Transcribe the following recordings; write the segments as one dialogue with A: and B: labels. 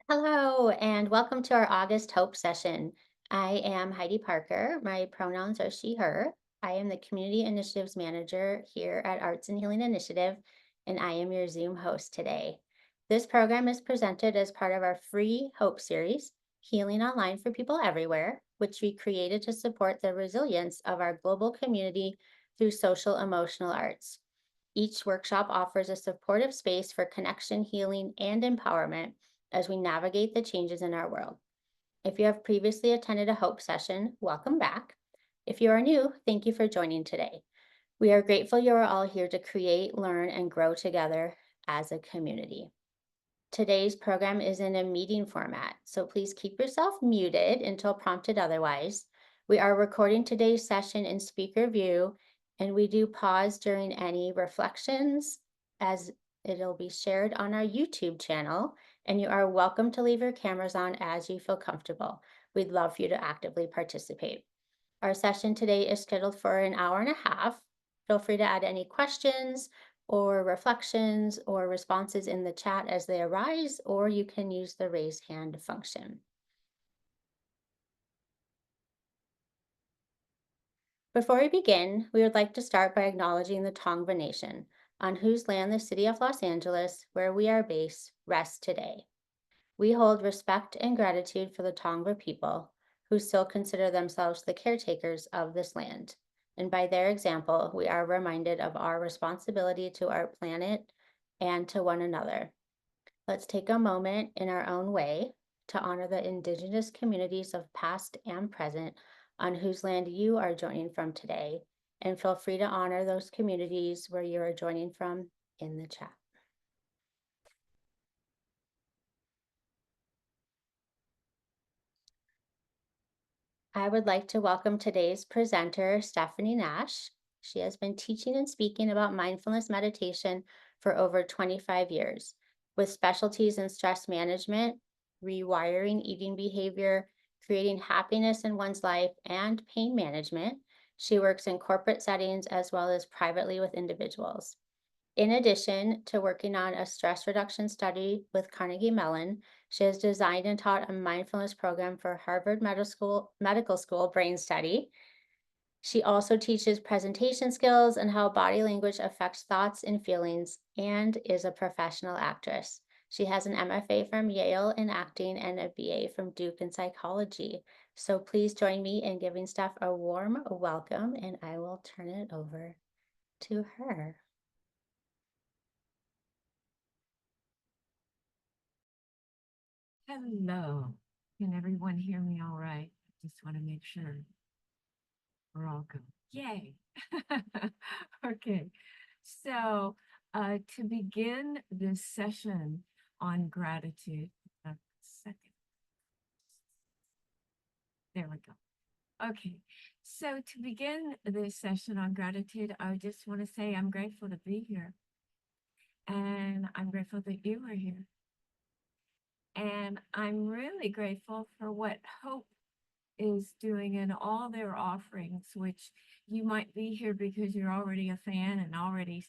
A: Hello, and welcome to our August Hope session. I am Heidi Parker. My pronouns are she, her. I am the Community Initiatives Manager here at Arts and Healing Initiative, and I am your Zoom host today. This program is presented as part of our free Hope series, Healing Online for People Everywhere, which we created to support the resilience of our global community through social emotional arts. Each workshop offers a supportive space for connection, healing, and empowerment as we navigate the changes in our world. If you have previously attended a Hope session, welcome back. If you are new, thank you for joining today. We are grateful you are all here to create, learn, and grow together as a community. Today's program is in a meeting format, so please keep yourself muted until prompted otherwise. We are recording today's session in speaker view, and we do pause during any reflections as it'll be shared on our YouTube channel, and you are welcome to leave your cameras on as you feel comfortable. We'd love for you to actively participate. Our session today is scheduled for an hour and a half. Feel free to add any questions or reflections or responses in the chat as they arise, or you can use the raise hand function. Before we begin, we would like to start by acknowledging the Tongva Nation, on whose land the city of Los Angeles, where we are based, rests today. We hold respect and gratitude for the Tongva people, who still consider themselves the caretakers of this land. And by their example, we are reminded of our responsibility to our planet and to one another. Let's take a moment in our own way to honor the Indigenous communities of past and present on whose land you are joining from today. And feel free to honor those communities where you are joining from in the chat. I would like to welcome today's presenter, Stephanie Nash. She has been teaching and speaking about mindfulness meditation for over 25 years, with specialties in stress management, rewiring eating behavior, creating happiness in one's life, and pain management. She works in corporate settings as well as privately with individuals. In addition to working on a stress reduction study with Carnegie Mellon, she has designed and taught a mindfulness program for Harvard Medical School Brain Study. She also teaches presentation skills and how body language affects thoughts and feelings, and is a professional actress. She has an MFA from Yale in acting and a BA from Duke in psychology. So please join me in giving Steph a warm welcome, and I will turn it over to her.
B: Hello. Can everyone hear me all right? Just want to make sure we're all good. Yay. Okay. So to begin this session on gratitude, second. There we go. Okay. So to begin this session on gratitude, I just want to say I'm grateful to be here. And I'm grateful that you are here. And I'm really grateful for what Hope is doing in all their offerings, which you might be here because you're already a fan and already,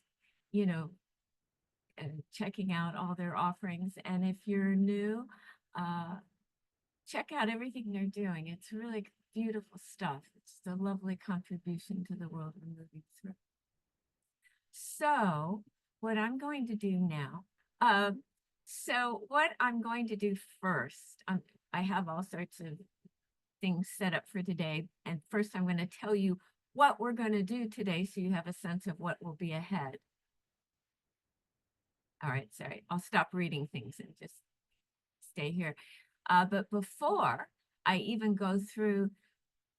B: you know, checking out all their offerings. And if you're new, uh, check out everything they're doing. It's really beautiful stuff. It's a lovely contribution to the world we're moving through. So what I'm going to do now, what I'm going to do first, I have all sorts of things set up for today. And first, I'm going to tell you what we're going to do today so you have a sense of what will be ahead. All right, sorry, I'll stop reading things and just stay here. But before I even go through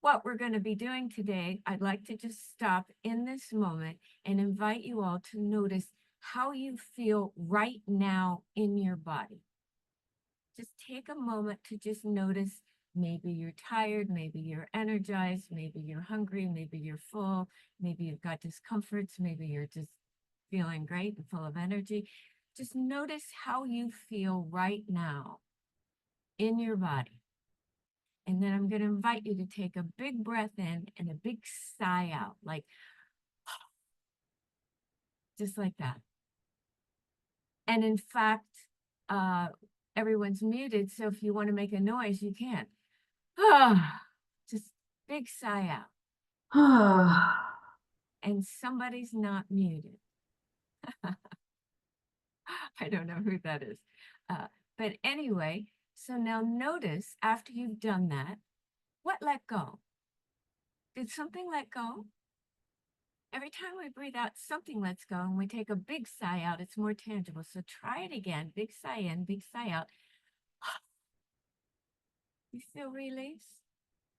B: what we're going to be doing today, I'd like to just stop in this moment and invite you all to notice how you feel right now in your body. Just take a moment to just notice. Maybe you're tired, maybe you're energized, maybe you're hungry, maybe you're full, maybe you've got discomforts, maybe you're just feeling great and full of energy. Just notice how you feel right now in your body. And then I'm going to invite you to take a big breath in and a big sigh out, like just like that. And in fact, everyone's muted. So if you want to make a noise, you can. Ah, just big sigh out. And somebody's not muted. I don't know who that is. Uh, but anyway, so now notice after you've done that, what let go? Did something let go? Every time we breathe out, something lets go, and we take a big sigh out, it's more tangible. So try it again. Big sigh in, big sigh out. You feel release?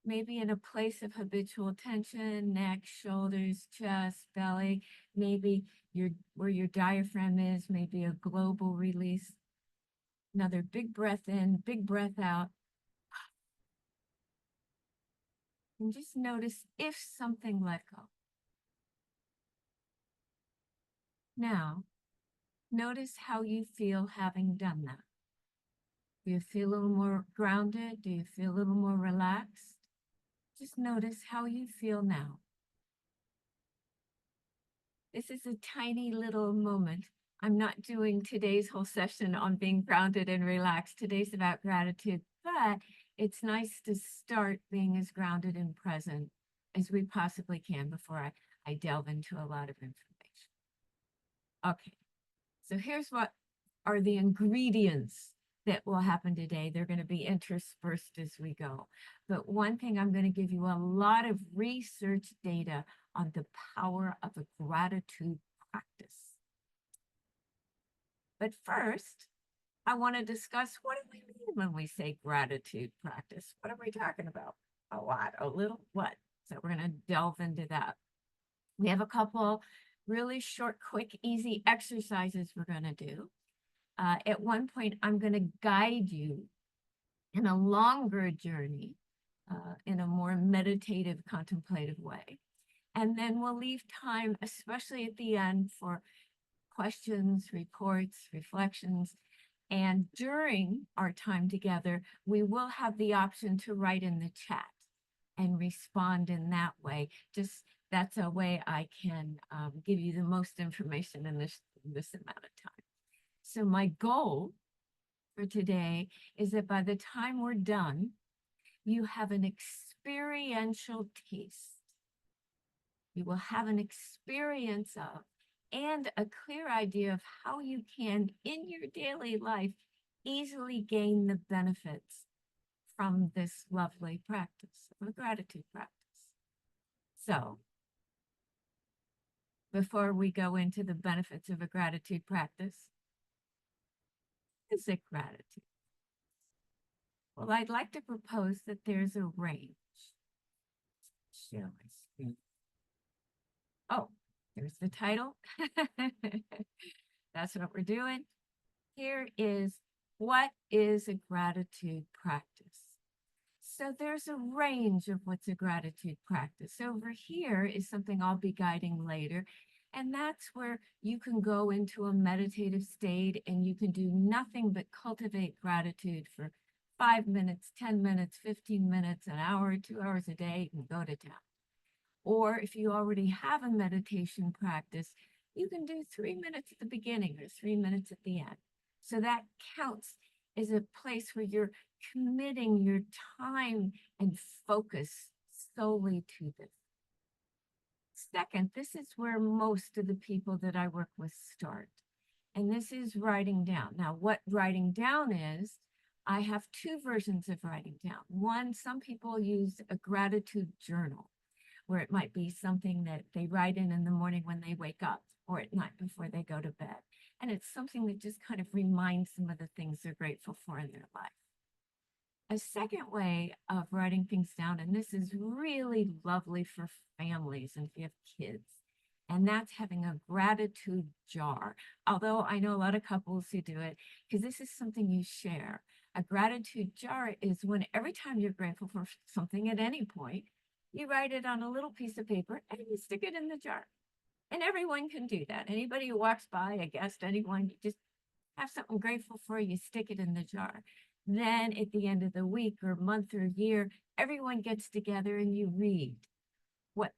B: Maybe in a place of habitual tension, neck, shoulders, chest, belly, maybe where your diaphragm is, maybe a global release. Another big breath in, big breath out. And just notice if something let go. Now, notice how you feel having done that. Do you feel a little more grounded? Do you feel a little more relaxed? Just notice how you feel now. This is a tiny little moment. I'm not doing today's whole session on being grounded and relaxed. Today's about gratitude, but it's nice to start being as grounded and present as we possibly can before I delve into a lot of information. Okay, so here's what are the ingredients that will happen today. They're going to be interspersed as we go. But one thing, I'm going to give you a lot of research data on the power of a gratitude practice. But first, I want to discuss what do we mean when we say gratitude practice? What are we talking about? A lot, a little, what? So we're going to delve into that. We have a couple really short, quick, easy exercises we're going to do. At one point, I'm going to guide you in a longer journey, in a more meditative, contemplative way. And then we'll leave time, especially at the end, for questions, reports, reflections. And during our time together, we will have the option to write in the chat and respond in that way. Just that's a way I can give you the most information in this amount of time. So my goal for today is that by the time we're done, you have an experiential taste. You will have an experience of and a clear idea of how you can, in your daily life, easily gain the benefits from this lovely practice, a gratitude practice. So, before we go into the benefits of a gratitude practice, is it gratitude? Well, I'd like to propose that there's a range. Share my screen. Oh, there's the title. That's what we're doing. Here is what is a gratitude practice? So there's a range of what's a gratitude practice. Over here is something I'll be guiding later. And that's where you can go into a meditative state and you can do nothing but cultivate gratitude for 5 minutes, 10 minutes, 15 minutes, an hour, 2 hours a day, and go to town. Or if you already have a meditation practice, you can do 3 minutes at the beginning or 3 minutes at the end. So that counts as a place where you're committing your time and focus solely to this. Second, this is where most of the people that I work with start. And this is writing down. Now, what writing down is, I have two versions of writing down. One, some people use a gratitude journal, where it might be something that they write in the morning when they wake up or at night before they go to bed. And it's something that just kind of reminds them of the things they're grateful for in their life. A second way of writing things down, and this is really lovely for families and if you have kids, and that's having a gratitude jar. Although I know a lot of couples who do it because this is something you share. A gratitude jar is when every time you're grateful for something at any point, you write it on a little piece of paper and you stick it in the jar. And everyone can do that. Anybody who walks by, a guest, anyone, you just have something grateful for, you stick it in the jar. Then at the end of the week or month or year, everyone gets together and you read what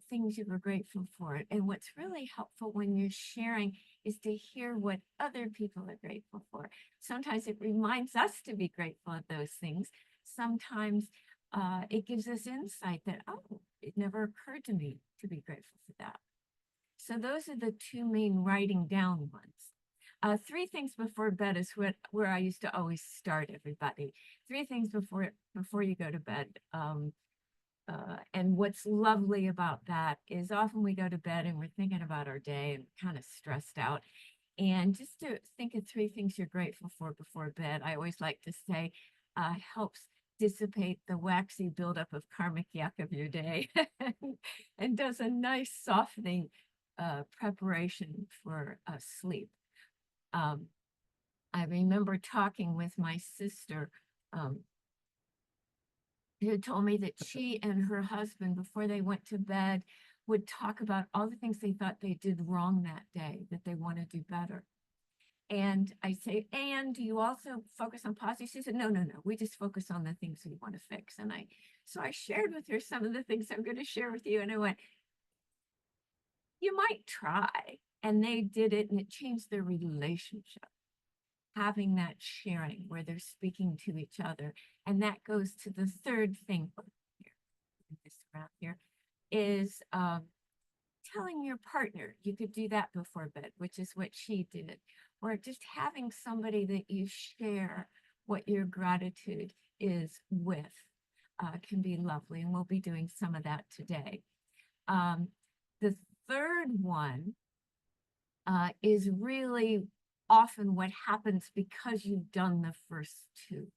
B: things you were grateful for. And what's really helpful when you're sharing is to hear what other people are grateful for. Sometimes it reminds us to be grateful of those things. Sometimes it gives us insight that, oh, it never occurred to me to be grateful for that. So those are the two main writing down ones. Three things before bed is where I used to always start everybody. Three things before you go to bed. And what's lovely about that is often we go to bed and we're thinking about our day and kind of stressed out. And just to think of three things you're grateful for before bed, I always like to say, helps dissipate the waxy buildup of karmic yuck of your day and does a nice softening preparation for sleep. I remember talking with my sister who told me that she and her husband, before they went to bed, would talk about all the things they thought they did wrong that day that they want to do better. And I say, and do you also focus on positive? She said, no, no, no. We just focus on the things we want to fix. So I shared with her some of the things I'm going to share with you. And I went, you might try. And they did it and it changed their relationship. Having that sharing where they're speaking to each other. And that goes to the third thing this around here is telling your partner. You could do that before bed, which is what she did, or just having somebody that you share what your gratitude is with can be lovely. And we'll be doing some of that today. The third one is really often what happens because you've done the first two.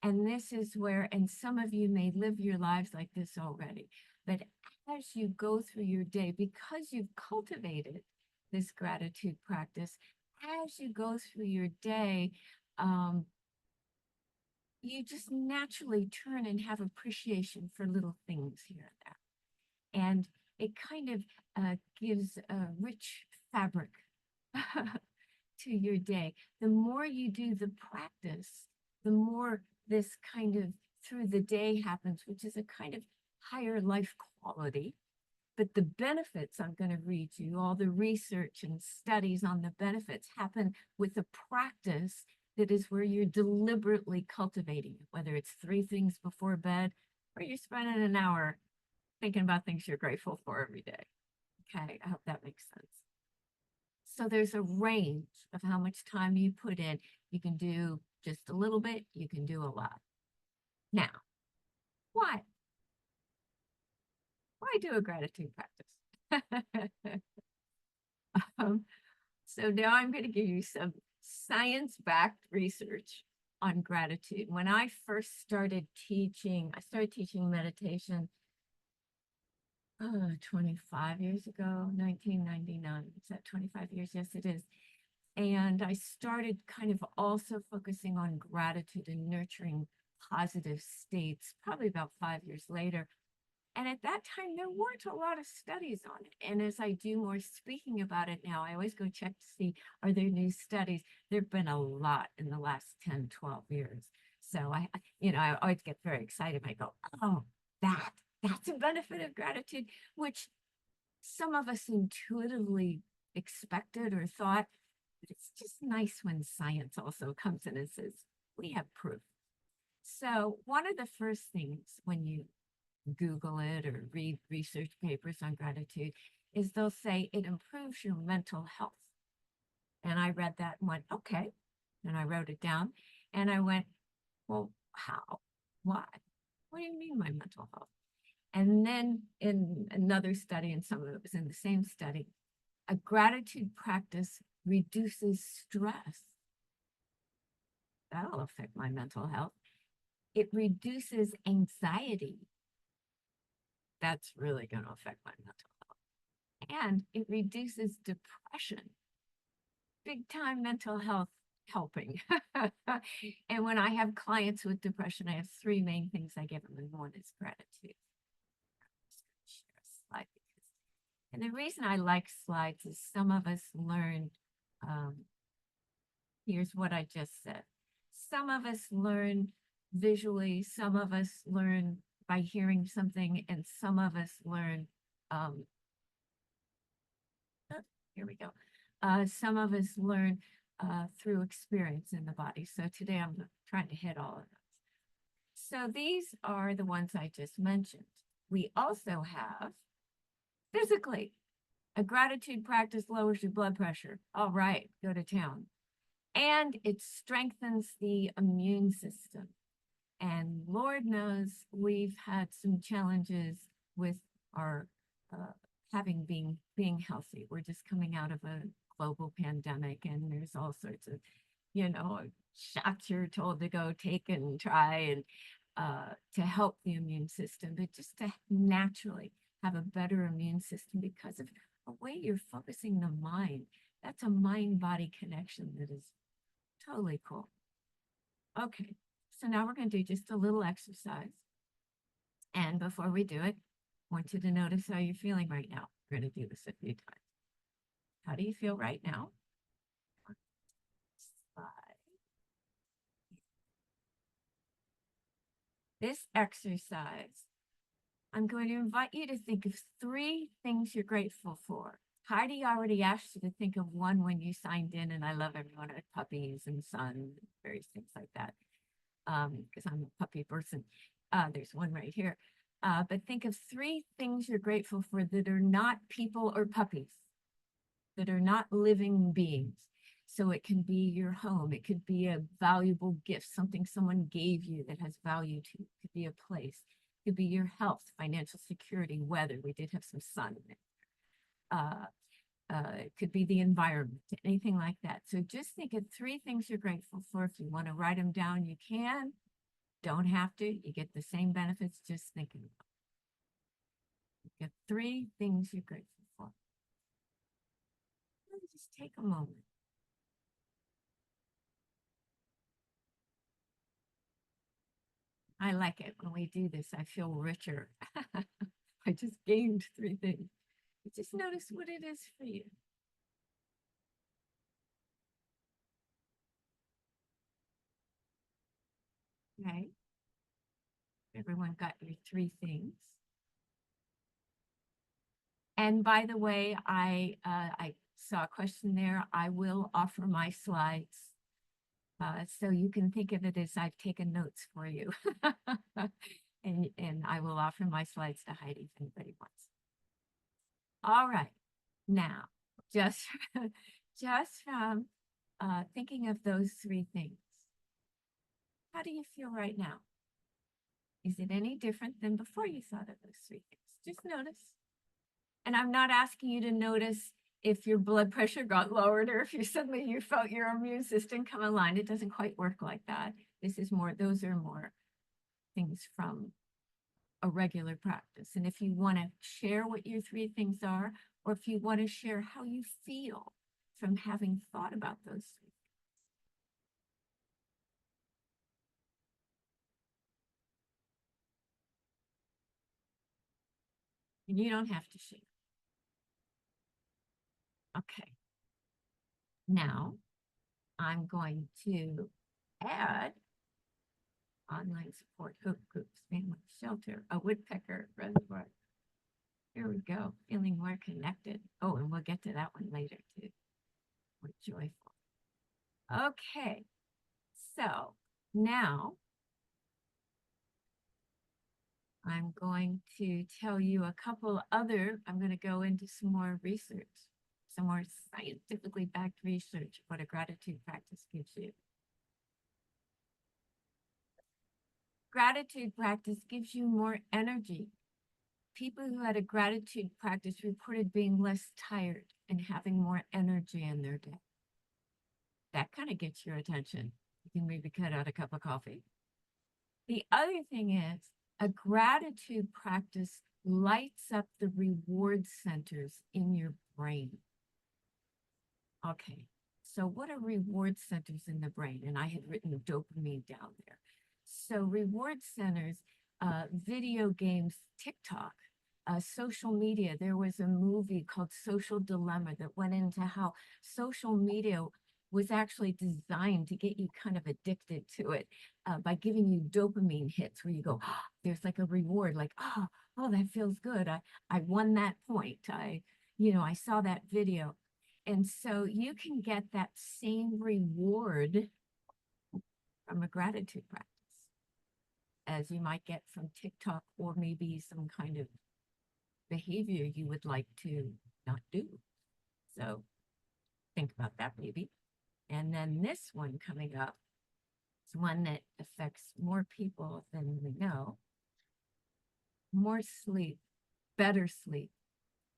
B: And this is where, and some of you may live your lives like this already, but as you go through your day, because you've cultivated this gratitude practice, as you go through your day, you just naturally turn and have appreciation for little things here and there. And it kind of gives a rich fabric to your day. The more you do the practice, the more this kind of through the day happens, which is a kind of higher life quality. But the benefits I'm going to read you, all the research and studies on the benefits happen with a practice that is where you're deliberately cultivating it, whether it's three things before bed or you're spending an hour thinking about things you're grateful for every day. Okay, I hope that makes sense. So there's a range of how much time you put in. You can do just a little bit, you can do a lot. Now, why? Why do a gratitude practice? So now I'm going to give you some science-backed research on gratitude. When I first started teaching, I started teaching meditation 25 years ago, 1999. Is that 25 years? Yes, it is. And I started kind of also focusing on gratitude and nurturing positive states, probably about 5 years later. And at that time, there weren't a lot of studies on it. And as I do more speaking about it now, I always go check to see, are there new studies? There've been a lot in the last 10, 12 years. So I always get very excited. I go, oh, that's a benefit of gratitude, which some of us intuitively expected or thought, but it's just nice when science also comes in and says, we have proof. So one of the first things when you Google it or read research papers on gratitude is they'll say it improves your mental health. And I read that and went, okay. And I wrote it down and I went, well, how? Why? What do you mean my mental health? And then in another study, and some of it was in the same study, a gratitude practice reduces stress. That'll affect my mental health. It reduces anxiety. That's really going to affect my mental health. And it reduces depression. Big time mental health helping. And when I have clients with depression, I have three main things I give them, and one is gratitude. I'm just going to share a slide and the reason I like slides is some of us learn, here's what I just said. Some of us learn visually, some of us learn by hearing something, and some of us learn um, oh, here we go. Some of us learn through experience in the body. So today I'm trying to hit all of those. So these are the ones I just mentioned. We also have physically, a gratitude practice lowers your blood pressure. All right, go to town. And it strengthens the immune system. And Lord knows we've had some challenges with our having being healthy. We're just coming out of a global pandemic, and there's all sorts of, shots you're told to go take and try and to help the immune system, but just to naturally have a better immune system because of the way you're focusing the mind. That's a mind-body connection that is totally cool. Okay, so now we're going to do just a little exercise. And before we do it, I want you to notice how you're feeling right now. We're going to do this a few times. How do you feel right now? 5. This exercise, I'm going to invite you to think of 3 things you're grateful for. Heidi already asked you to think of one when you signed in, and I love everyone with puppies and sun, various things like that, because I'm a puppy person. There's one right here. But think of 3 things you're grateful for that are not people or puppies, that are not living beings. So it can be your home. It could be a valuable gift, something someone gave you that has value to you. It could be a place. It could be your health, financial security, weather. We did have some sun in it. It could be the environment, anything like that. So just think of 3 things you're grateful for. If you want to write them down, you can. Don't have to. You get the same benefits just thinking about it. You get 3 things you're grateful for. Just take a moment. I like it when we do this. I feel richer. I just gained 3 things. But just notice what it is for you. Okay. Everyone got your 3 things. And by the way, I saw a question there. I will offer my slides. So you can think of it as I've taken notes for you. and I will offer my slides to Heidi if anybody wants. All right. Now, just, just from thinking of those 3 things, how do you feel right now? Is it any different than before you thought of those 3 things? Just notice. And I'm not asking you to notice if your blood pressure got lowered or if you felt your immune system come online. It doesn't quite work like that. Those are more things from a regular practice. And if you want to share what your 3 things are, or if you want to share how you feel from having thought about those 3. And you don't have to share. Okay. Now I'm going to add online support, hope groups, family shelter, a woodpecker reservoir. Here we go, feeling more connected. Oh, and we'll get to that one later too. More joyful. Okay, so now I'm going to tell you a couple other, I'm going to go into some more research, some more scientifically backed research, what a gratitude practice gives you. Gratitude practice gives you more energy. People who had a gratitude practice reported being less tired and having more energy in their day. That kind of gets your attention. You can maybe cut out a cup of coffee. The other thing is a gratitude practice lights up the reward centers in your brain. Okay, so what are reward centers in the brain? And I had written dopamine down there. So reward centers, video games, TikTok, social media. There was a movie called Social Dilemma that went into how social media was actually designed to get you kind of addicted to it by giving you dopamine hits where you go, "Ah," there's like a reward, like, oh, that feels good. I won that point. I saw that video. And so you can get that same reward from a gratitude practice as you might get from TikTok or maybe some kind of behavior you would like to not do. So think about that maybe. And then this one coming up is one that affects more people than we know. More sleep, better sleep,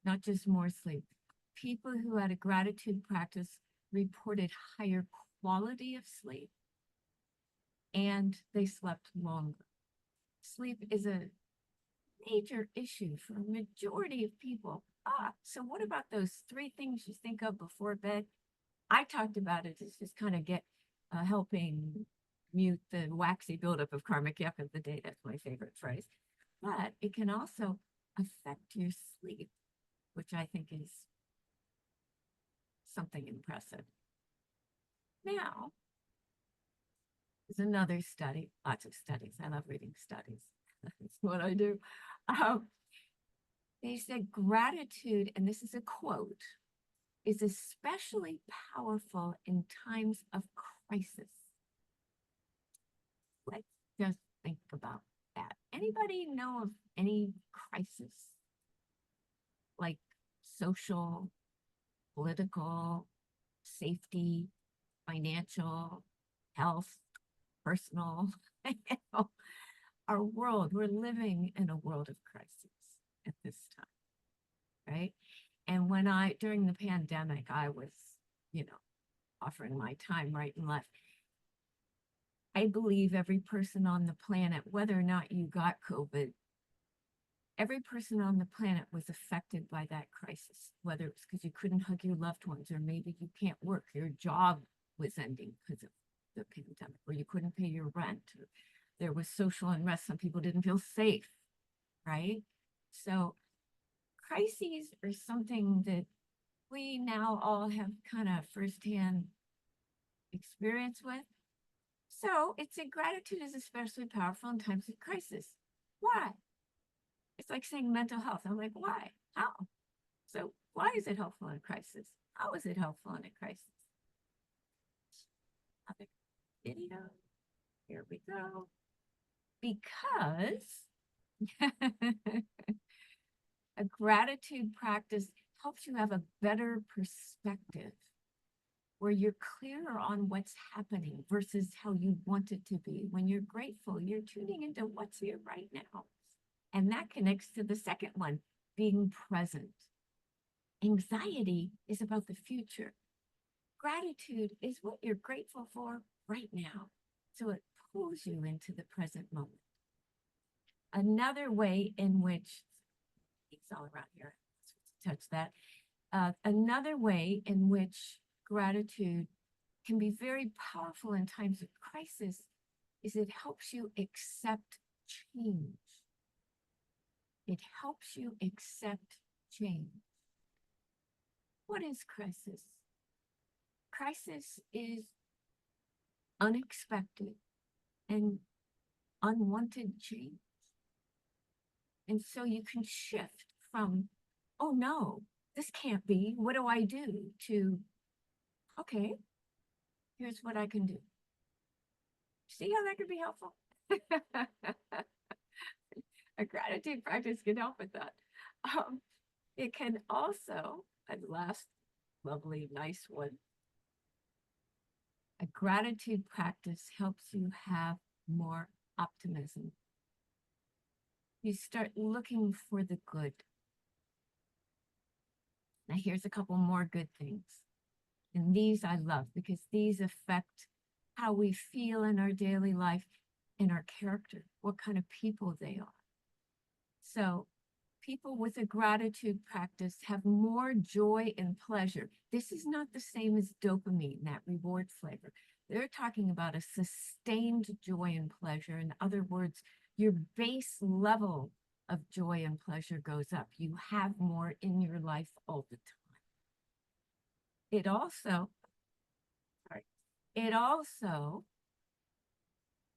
B: not just more sleep. People who had a gratitude practice reported higher quality of sleep and they slept longer. Sleep is a major issue for a majority of people. So what about those three things you think of before bed? I talked about it as just kind of helping mute the waxy buildup of karmic yuck of the day. That's my favorite phrase. But it can also affect your sleep, which I think is something impressive. Now, there's another study, lots of studies. I love reading studies. That's what I do. Um, they said gratitude, and this is a quote, is especially powerful in times of crisis. Let's just think about that. Anybody know of any crisis, like social, political, safety, financial, health, personal? You know, we're living in a world of crisis at this time, right? And during the pandemic, I was, you know, offering my time right and left. I believe every person on the planet, whether or not you got COVID, every person on the planet was affected by that crisis, whether it's because you couldn't hug your loved ones, or maybe you can't work, your job was ending because of the pandemic, or you couldn't pay your rent, or there was social unrest, some people didn't feel safe, right? So crises are something that we now all have kind of firsthand experience with. So it's a gratitude is especially powerful in times of crisis. Why? It's like saying mental health. I'm like, why? How? So why is it helpful in a crisis? How is it helpful in a crisis? Other video. Here we go. Because a gratitude practice helps you have a better perspective where you're clearer on what's happening versus how you want it to be. When you're grateful, you're tuning into what's here right now. And that connects to the second one, being present. Anxiety is about the future. Gratitude is what you're grateful for right now. So it pulls you into the present moment. Another way in which, it's all around here, touch that. Another way in which gratitude can be very powerful in times of crisis is it helps you accept change. It helps you accept change. What is crisis? Crisis is unexpected and unwanted change. And so you can shift from, oh no, this can't be, what do I do? To, okay, here's what I can do. See how that could be helpful? A gratitude practice can help with that. It can also, and last lovely, nice one, a gratitude practice helps you have more optimism. You start looking for the good. Now, here's a couple more good things. And these I love because these affect how we feel in our daily life and our character, what kind of people they are. So people with a gratitude practice have more joy and pleasure. This is not the same as dopamine, that reward flavor. They're talking about a sustained joy and pleasure. In other words, your base level of joy and pleasure goes up. You have more in your life all the time. It also It also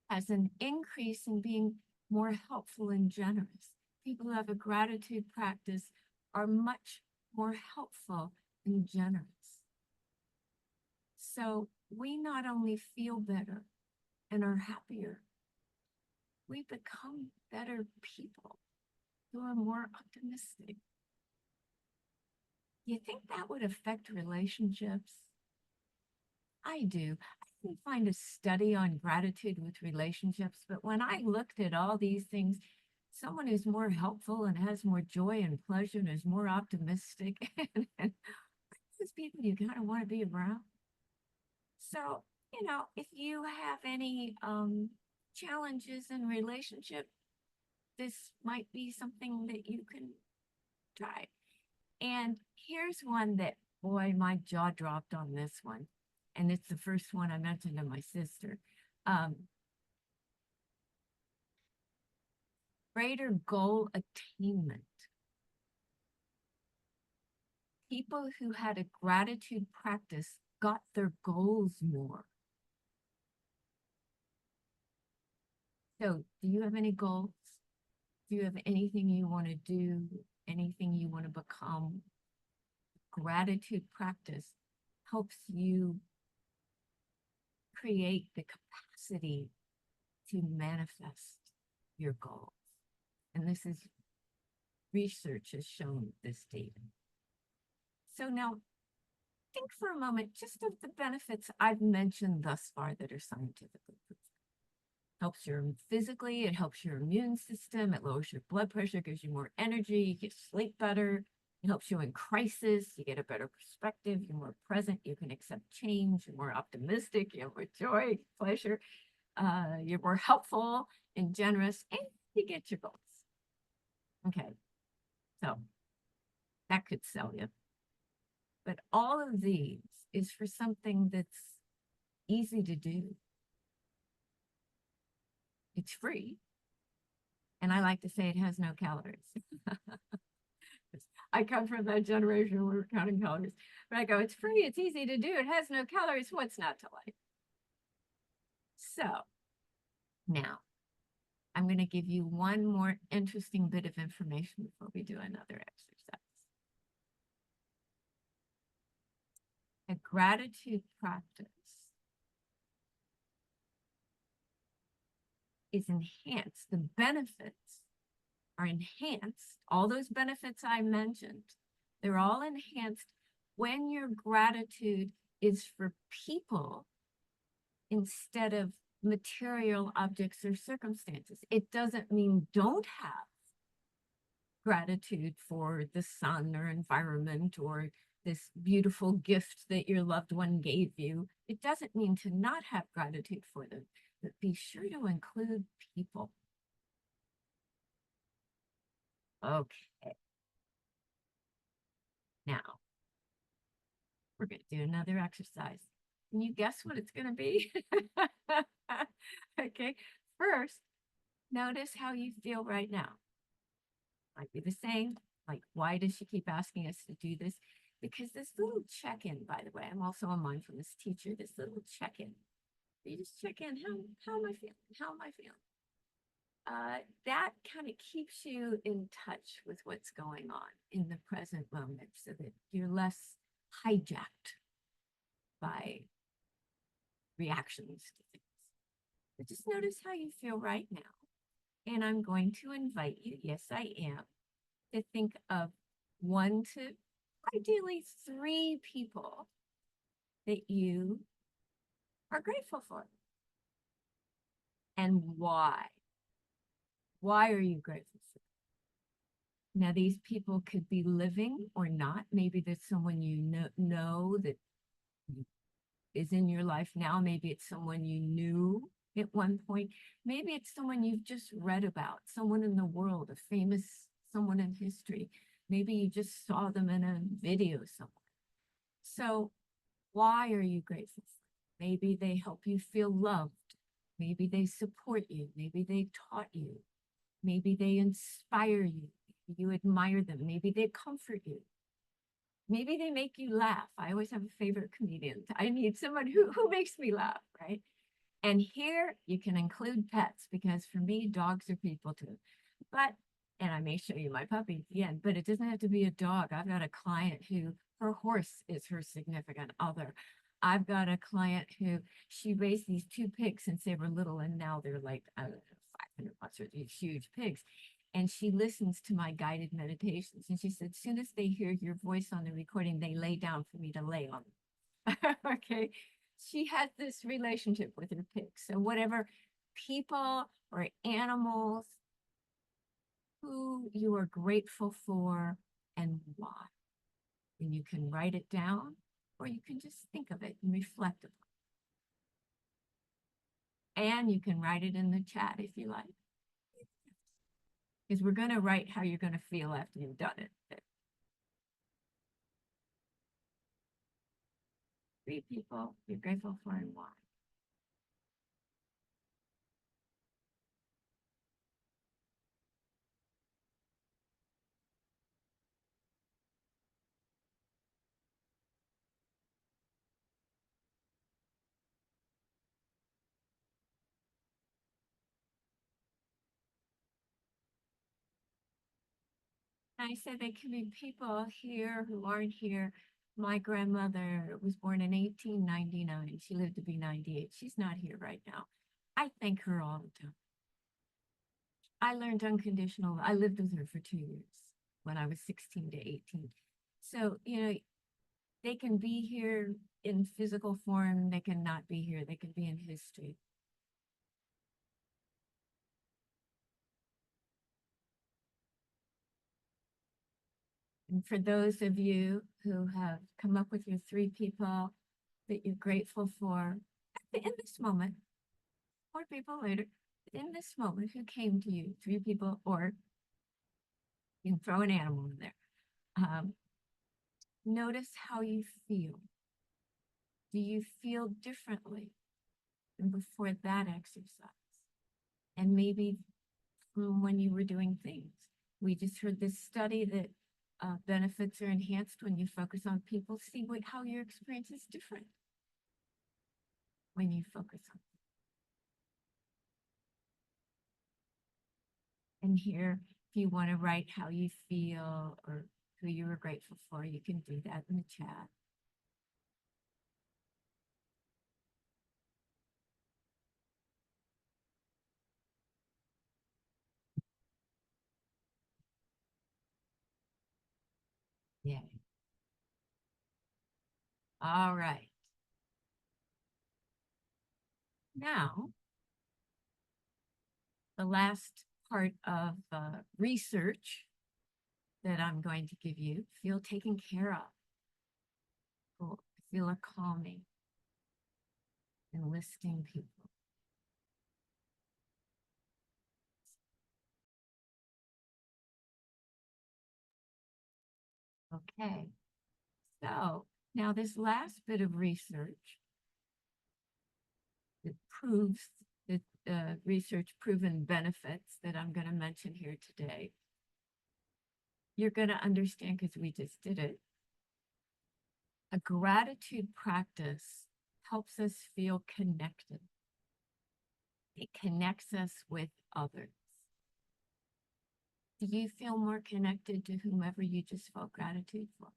B: has an increase in being more helpful and generous. People who have a gratitude practice are much more helpful and generous. So we not only feel better and are happier, we become better people who are more optimistic. You think that would affect relationships? I do. I didn't find a study on gratitude with relationships, but when I looked at all these things, someone who's more helpful and has more joy and pleasure and is more optimistic and those people you kind of want to be around. So, if you have any challenges in relationship, this might be something that you can try. And here's one that, boy, my jaw dropped on this one. And it's the first one I mentioned to my sister. Um, Greater goal attainment. People who had a gratitude practice got their goals more. So, do you have any goals? Do you have anything you want to do? Anything you want to become? Gratitude practice helps you create the capacity to manifest your goals. And this is research has shown this data. So now think for a moment just of the benefits I've mentioned thus far that are scientifically proven. Helps your physically, it helps your immune system, it lowers your blood pressure, gives you more energy, you sleep better, it helps you in crisis, you get a better perspective, you're more present, you can accept change, you're more optimistic, you have more joy, pleasure, you're more helpful and generous, and you get your goals. Okay, so that could sell you. But all of these is for something that's easy to do. It's free. And I like to say it has no calories. I come from that generation where we're counting calories. But I go, it's free, it's easy to do, it has no calories. What's not to like? So now I'm going to give you one more interesting bit of information before we do another exercise. A gratitude practice is enhanced. The benefits are enhanced. All those benefits I mentioned, they're all enhanced when your gratitude is for people instead of material objects or circumstances. It doesn't mean don't have gratitude for the sun or environment or this beautiful gift that your loved one gave you. It doesn't mean to not have gratitude for them, but be sure to include people. Okay. Now, we're going to do another exercise. Can you guess what it's going to be? Okay. First, notice how you feel right now. Might be the same. Like, why does she keep asking us to do this? Because this little check-in, by the way, I'm also a mindfulness teacher, this little check-in. You just check in, how am I feeling? How am I feeling? That kind of keeps you in touch with what's going on in the present moment so that you're less hijacked by reactions to things. But just notice how you feel right now. And I'm going to invite you, yes, I am, to think of one to ideally three people that you are grateful for and why. Why are you grateful for? Now, these people could be living or not. Maybe there's someone you know that is in your life now. Maybe it's someone you knew at one point. Maybe it's someone you've just read about, someone in the world, a famous someone in history. Maybe you just saw them in a video somewhere. So why are you grateful for? Maybe they help you feel loved. Maybe they support you. Maybe they taught you. Maybe they inspire you. You admire them. Maybe they comfort you. Maybe they make you laugh. I always have a favorite comedian. I need someone who makes me laugh, right? And here you can include pets because for me, dogs are people too. But, and I may show you my puppy at the end, but it doesn't have to be a dog. I've got a client who her horse is her significant other. I've got a client who she raised these two pigs since they were little, and now they're like, I don't know, 500 bucks or these huge pigs. And she listens to my guided meditations. And she said, as soon as they hear your voice on the recording, they lay down for me to lay on them. Okay. She has this relationship with her pigs. So whatever people or animals who you are grateful for and why. And you can write it down or you can just think of it and reflect upon it. And you can write it in the chat if you like. Because we're going to write how you're going to feel after you've done it. 3 people you're grateful for and why. I said they can be people here who aren't here. My grandmother was born in 1899. She lived to be 98. She's not here right now. I thank her all the time. I learned unconditional. I lived with her for 2 years when I was 16 to 18. So, they can be here in physical form. They can not be here. They can be in history. And for those of you who have come up with your 3 people that you're grateful for in this moment, 4 people later, in this moment, who came to you, 3 people, or you can throw an animal in there. Notice how you feel. Do you feel differently than before that exercise? And maybe from when you were doing things. We just heard this study that benefits are enhanced when you focus on people. See how your experience is different when you focus on. And here, if you want to write how you feel or who you were grateful for, you can do that in the chat. Yeah. All right. Now, the last part of research that I'm going to give you, feel taken care of. Feel a calming and listing people. Okay, so now this last bit of research that proves that research proven benefits that I'm going to mention here today, you're going to understand because we just did it. A gratitude practice helps us feel connected. It connects us with others. Do you feel more connected to whomever you just felt gratitude for?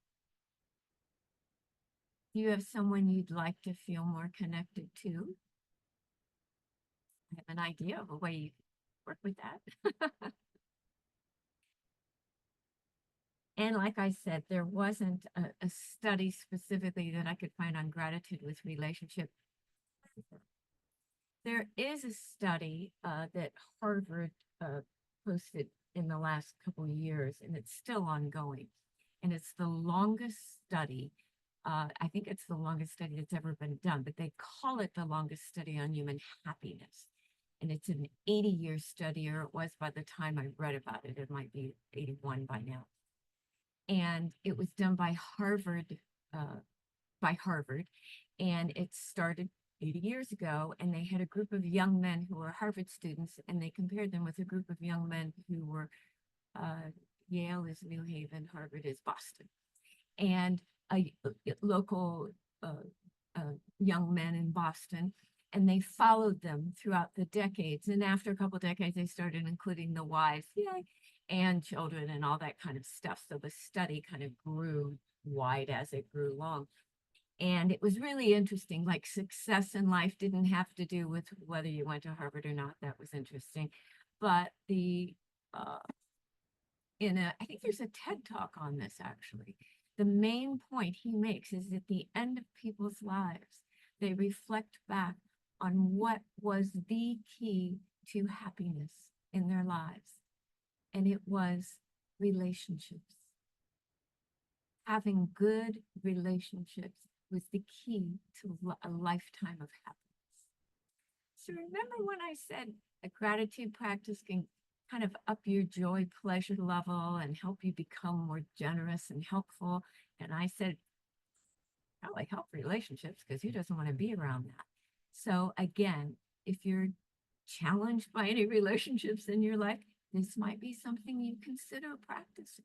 B: Do you have someone you'd like to feel more connected to? I have an idea of a way you work with that. And like I said, there wasn't a study specifically that I could find on gratitude with relationship. There is a study that Harvard posted in the last couple of years, and it's still ongoing. And it's the longest study. I think it's the longest study that's ever been done, but they call it the longest study on human happiness. And it's an 80-year study, or it was by the time I read about it. It might be 81 by now. And it was done by Harvard, and it started 80 years ago. And they had a group of young men who were Harvard students, and they compared them with a group of young men who were Yale is New Haven, Harvard is Boston. and local young men in Boston, and they followed them throughout the decades. And after a couple of decades, they started including the wives, yay, and children and all that kind of stuff. So the study kind of grew wide as it grew long. And it was really interesting. Like, success in life didn't have to do with whether you went to Harvard or not. That was interesting. But uh, I think there's a TED talk on this actually. The main point he makes is at the end of people's lives, they reflect back on what was the key to happiness in their lives. And it was relationships. Having good relationships was the key to a lifetime of happiness. So remember when I said a gratitude practice can kind of up your joy pleasure level and help you become more generous and helpful? And I said, probably help relationships, because who doesn't want to be around that? So again, if you're challenged by any relationships in your life, this might be something you consider practicing.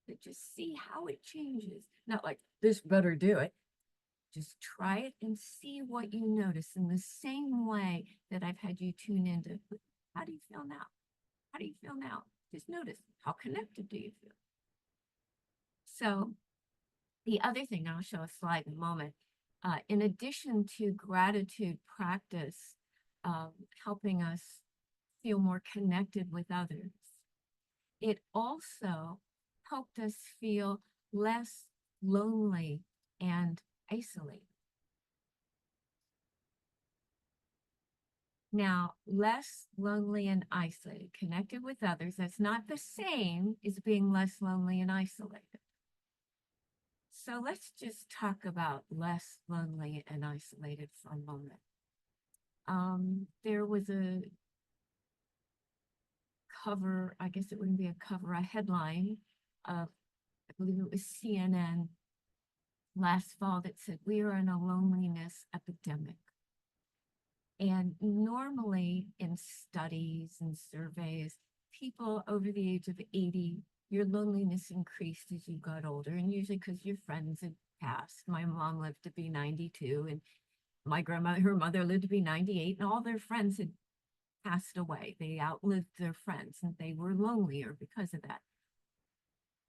B: To just see how it changes. Not like this better do it. Just try it and see what you notice, in the same way that I've had you tune into, how do you feel now? How do you feel now? Just notice, how connected do you feel? So the other thing, I'll show a slide in a moment, in addition to gratitude practice, helping us feel more connected with others, it also helped us feel less lonely and isolated. Now, less lonely and isolated, connected with others, that's not the same as being less lonely and isolated. So let's just talk about less lonely and isolated for a moment. There was a cover, I guess it wouldn't be a cover, a headline of, I believe it was CNN last fall, that said, "We are in a loneliness epidemic." And normally in studies and surveys, people over the age of 80, your loneliness increased as you got older, and usually because your friends had passed. My mom lived to be 92, and my grandmother, her mother, lived to be 98, and all their friends had passed away. They outlived their friends, and they were lonelier because of that.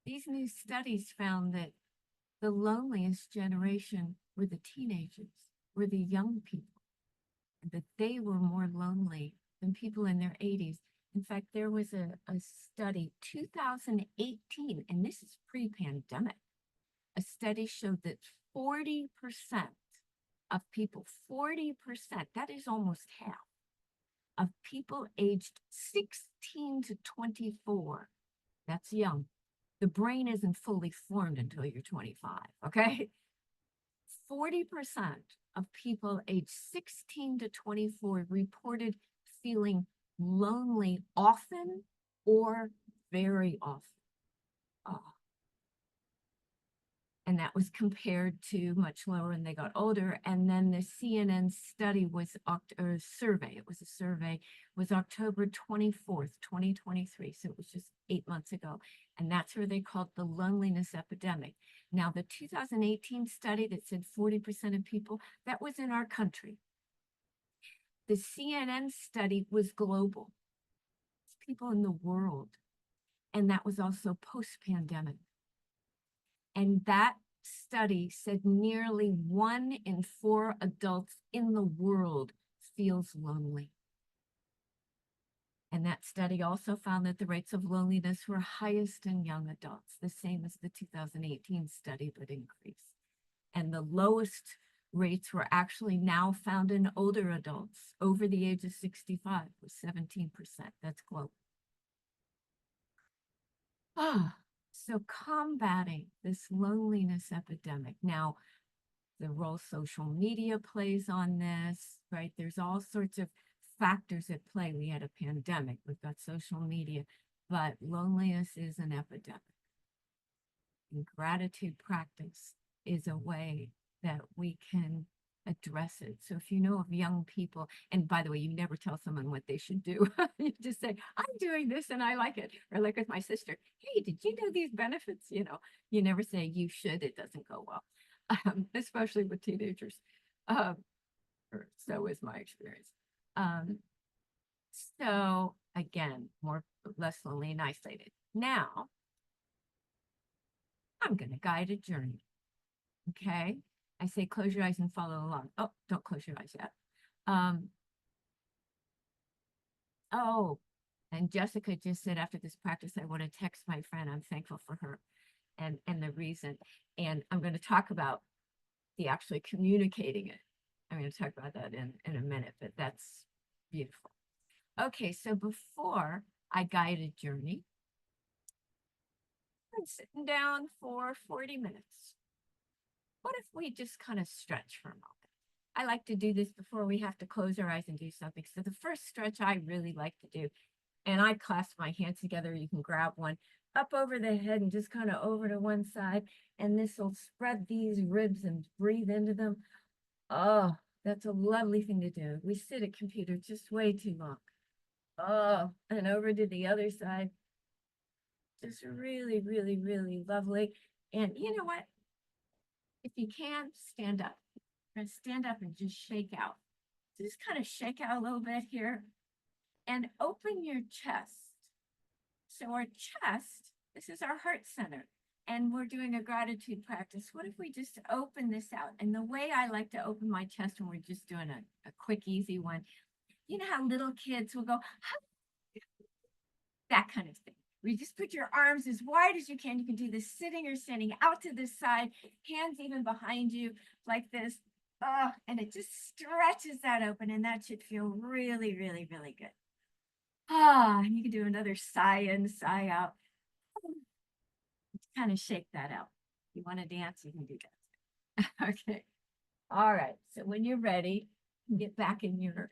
B: These new studies found that the loneliest generation were the teenagers, were the young people, and that they were more lonely than people in their 80s. In fact, there was a study, 2018, and this is pre-pandemic. A study showed that 40% of people, 40%, that is almost half, of people aged 16 to 24, that's young. The brain isn't fully formed until you're 25, okay? 40% of people aged 16 to 24 reported feeling lonely often or very often. Oh. And that was compared to much lower when they got older. And then the CNN study was, or survey, it was a survey, was October 24th, 2023. So it was just 8 months ago. And that's where they called the loneliness epidemic. Now, the 2018 study that said 40% of people, that was in our country. The CNN study was global. It's people in the world. And that was also post-pandemic. And that study said nearly 1 in 4 adults in the world feels lonely. And that study also found that the rates of loneliness were highest in young adults, the same as the 2018 study, but increased. And the lowest rates were actually now found in older adults over the age of 65, with 17%. That's global. So combating this loneliness epidemic. Now, the role social media plays on this, right? There's all sorts of factors at play. We had a pandemic, we've got social media, but loneliness is an epidemic. And gratitude practice is a way that we can address it. So if you know of young people, and by the way, you never tell someone what they should do. You just say, I'm doing this and I like it. Or like with my sister, hey, did you know these benefits? You never say you should. It doesn't go well, especially with teenagers. Um, or so is my experience. Um, so again, less lonely and isolated. Now I'm going to guide a journey. Okay. I say close your eyes and follow along. Oh, don't close your eyes yet. Um, oh, and Jessica just said after this practice, I want to text my friend. I'm thankful for her and the reason. And I'm going to talk about the actually communicating it. I'm going to talk about that in a minute, but that's beautiful. Okay, so before I guide a journey, I'm sitting down for 40 minutes. What if we just kind of stretch for a moment? I like to do this before we have to close our eyes and do something. So the first stretch I really like to do, and I clasp my hands together, you can grab one up over the head and just kind of over to one side. And this will spread these ribs and breathe into them. Oh, that's a lovely thing to do. We sit at computer just way too long. Oh, and over to the other side. Just really, really, really lovely. And you know what? If you can, stand up. And stand up and just shake out. Just kind of shake out a little bit here and open your chest. So our chest, this is our heart center, and we're doing a gratitude practice. What if we just open this out? And the way I like to open my chest when we're just doing a quick, easy one, you know how little kids will go, that kind of thing. Where you just put your arms as wide as you can. You can do this sitting or standing out to this side, hands even behind you like this. And it just stretches that open, and that should feel really, really, really good. And you can do another sigh in, sigh out. Kind of shake that out. If you want to dance, you can do that. Okay. All right. So when you're ready, get back in your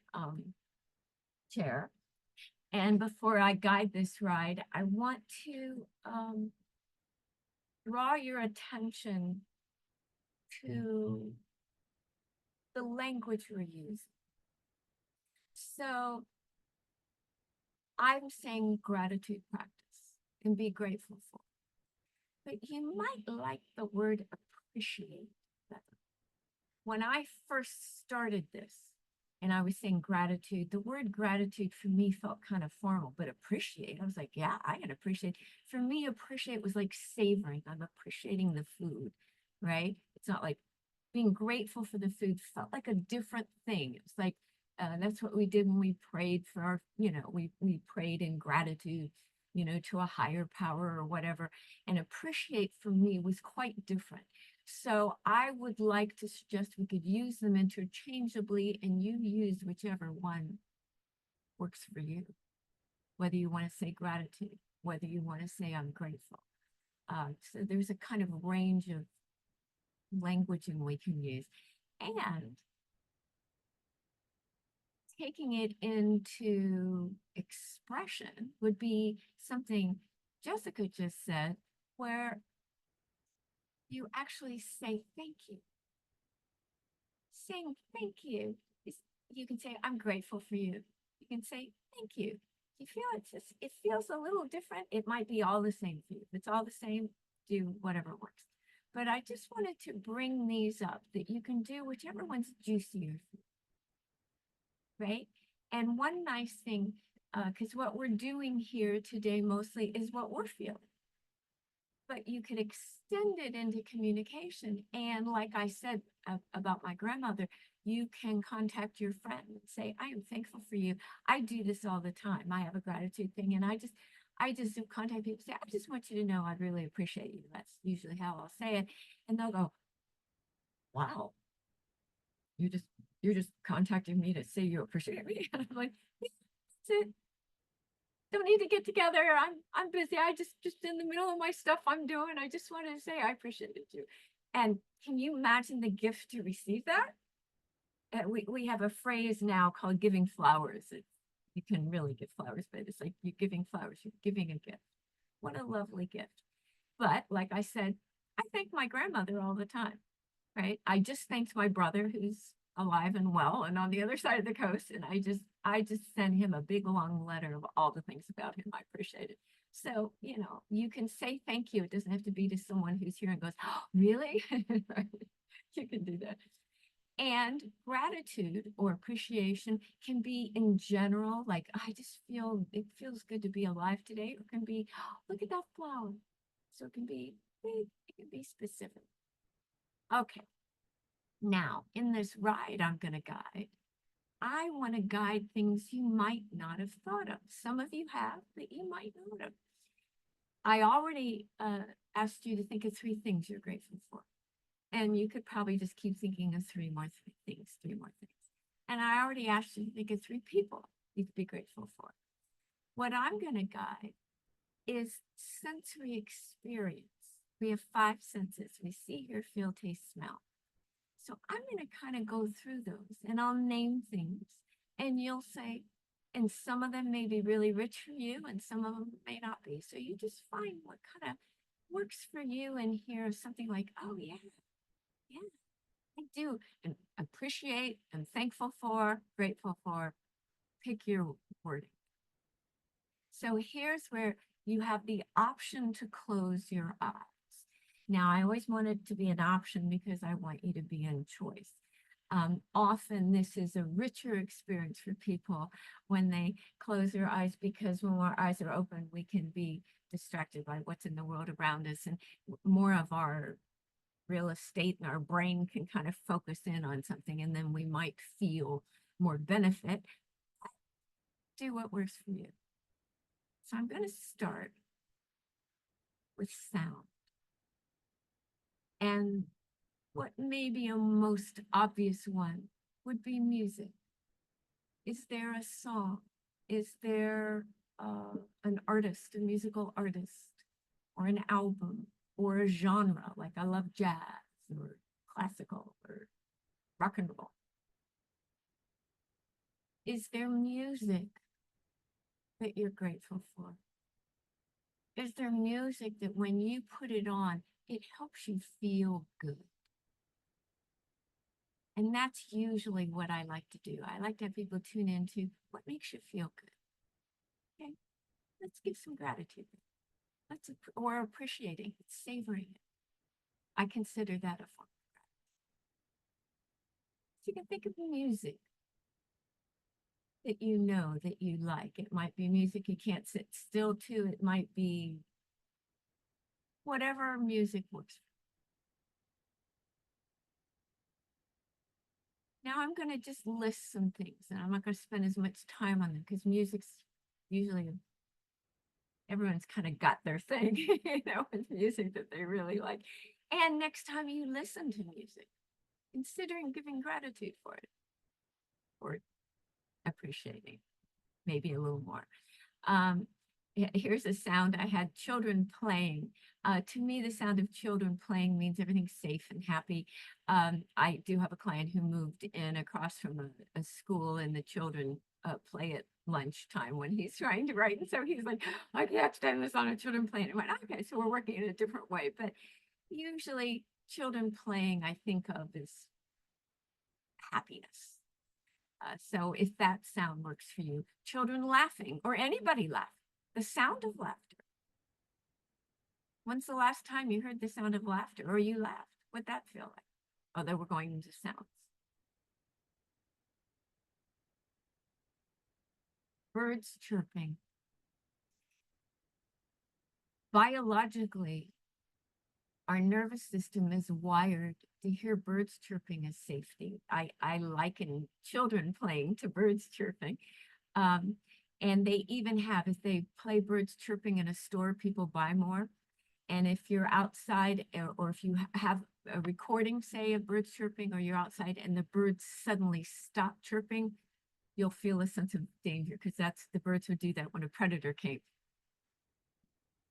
B: chair. And before I guide this ride, I want to draw your attention to the language we're using. So I'm saying gratitude practice and be grateful for. But you might like the word appreciate better. When I first started this and I was saying gratitude, the word gratitude for me felt kind of formal, but appreciate, I was like, yeah, I can appreciate. For me, appreciate was like savoring. I'm appreciating the food, right? It's not like being grateful for the food felt like a different thing. It was like, that's what we did when we prayed for our, we prayed in gratitude, to a higher power or whatever. And appreciate for me was quite different. So I would like to suggest we could use them interchangeably, and you use whichever one works for you. Whether you want to say gratitude, whether you want to say I'm grateful. So there's a kind of range of languaging we can use. And taking it into expression would be something Jessica just said, where you actually say thank you. Saying thank you is, you can say, I'm grateful for you. You can say thank you. You feel it feels a little different. It might be all the same for you. If it's all the same, do whatever works. But I just wanted to bring these up that you can do whichever one's juicier for you, right? And one nice thing, because what we're doing here today mostly is what we're feeling, but you could extend it into communication. And like I said about my grandmother, you can contact your friend and say, I am thankful for you. I do this all the time. I have a gratitude thing, and I just contact people, say, I just want you to know I really appreciate you. That's usually how I'll say it. And they'll go, wow, you're just contacting me to say you appreciate me. And I'm like, that's it. Don't need to get together. I'm busy. I just in the middle of my stuff I'm doing. I just wanted to say I appreciated you. And can you imagine the gift to receive that? We have a phrase now called giving flowers. You can really give flowers, but it's like you're giving flowers, you're giving a gift. What a lovely gift. But like I said, I thank my grandmother all the time, right? I just thanked my brother who's alive and well and on the other side of the coast. And I just sent him a big long letter of all the things about him I appreciate it. So, you can say thank you. It doesn't have to be to someone who's here and goes, oh, really? Right? You can do that. And gratitude or appreciation can be in general, like, I just feel it feels good to be alive today, or it can be, oh, look at that flower. So it can be big, it can be specific. Okay. Now, in this ride I'm going to guide, I want to guide things you might not have thought of. Some of you have, but you might not have. I already asked you to think of 3 things you're grateful for. And you could probably just keep thinking of 3 more things. And I already asked you to think of 3 people you could be grateful for. What I'm going to guide is sensory experience. We have 5 senses. We see, hear, feel, taste, smell. So I'm going to kind of go through those and I'll name things. And you'll say, and some of them may be really rich for you and some of them may not be. So you just find what kind of works for you and hear something like, oh, yeah, I do. And appreciate, and thankful for, grateful for, pick your wording. So here's where you have the option to close your eyes. Now, I always want it to be an option because I want you to be in choice. Often this is a richer experience for people when they close their eyes, because when our eyes are open, we can be distracted by what's in the world around us, and more of our real estate and our brain can kind of focus in on something, and then we might feel more benefit. Do what works for you. So I'm going to start with sound. And what may be a most obvious one would be music. Is there a song? Is there an artist, a musical artist, or an album, or a genre? Like I love jazz or classical or rock and roll. Is there music that you're grateful for? Is there music that when you put it on, it helps you feel good? And that's usually what I like to do. I like to have people tune into what makes you feel good. Okay, let's give some gratitude. Or appreciating it, savoring it. I consider that a form of gratitude. So you can think of music that you know that you like. It might be music you can't sit still to. It might be whatever music works for you. Now I'm going to just list some things, and I'm not going to spend as much time on them because music's usually everyone's kind of got their thing, with music that they really like. And next time you listen to music, considering giving gratitude for it or appreciating maybe a little more. Here's a sound. I had children playing. To me, the sound of children playing means everything's safe and happy. I do have a client who moved in across from a school, and the children play at lunchtime when he's trying to write. And so he's like, I can't stand this on a children playing. I went, okay, so we're working in a different way. But usually children playing, I think of as happiness. So if that sound works for you, children laughing or anybody laughing, the sound of laughter. When's the last time you heard the sound of laughter or you laughed? What'd that feel like? Oh, then we're going into sounds. Birds chirping. Biologically, our nervous system is wired to hear birds chirping as safety. I liken children playing to birds chirping. And they even have, as they play birds chirping in a store, people buy more. And if you're outside, or if you have a recording, say, of birds chirping, or you're outside and the birds suddenly stop chirping, you'll feel a sense of danger, because the birds would do that when a predator came.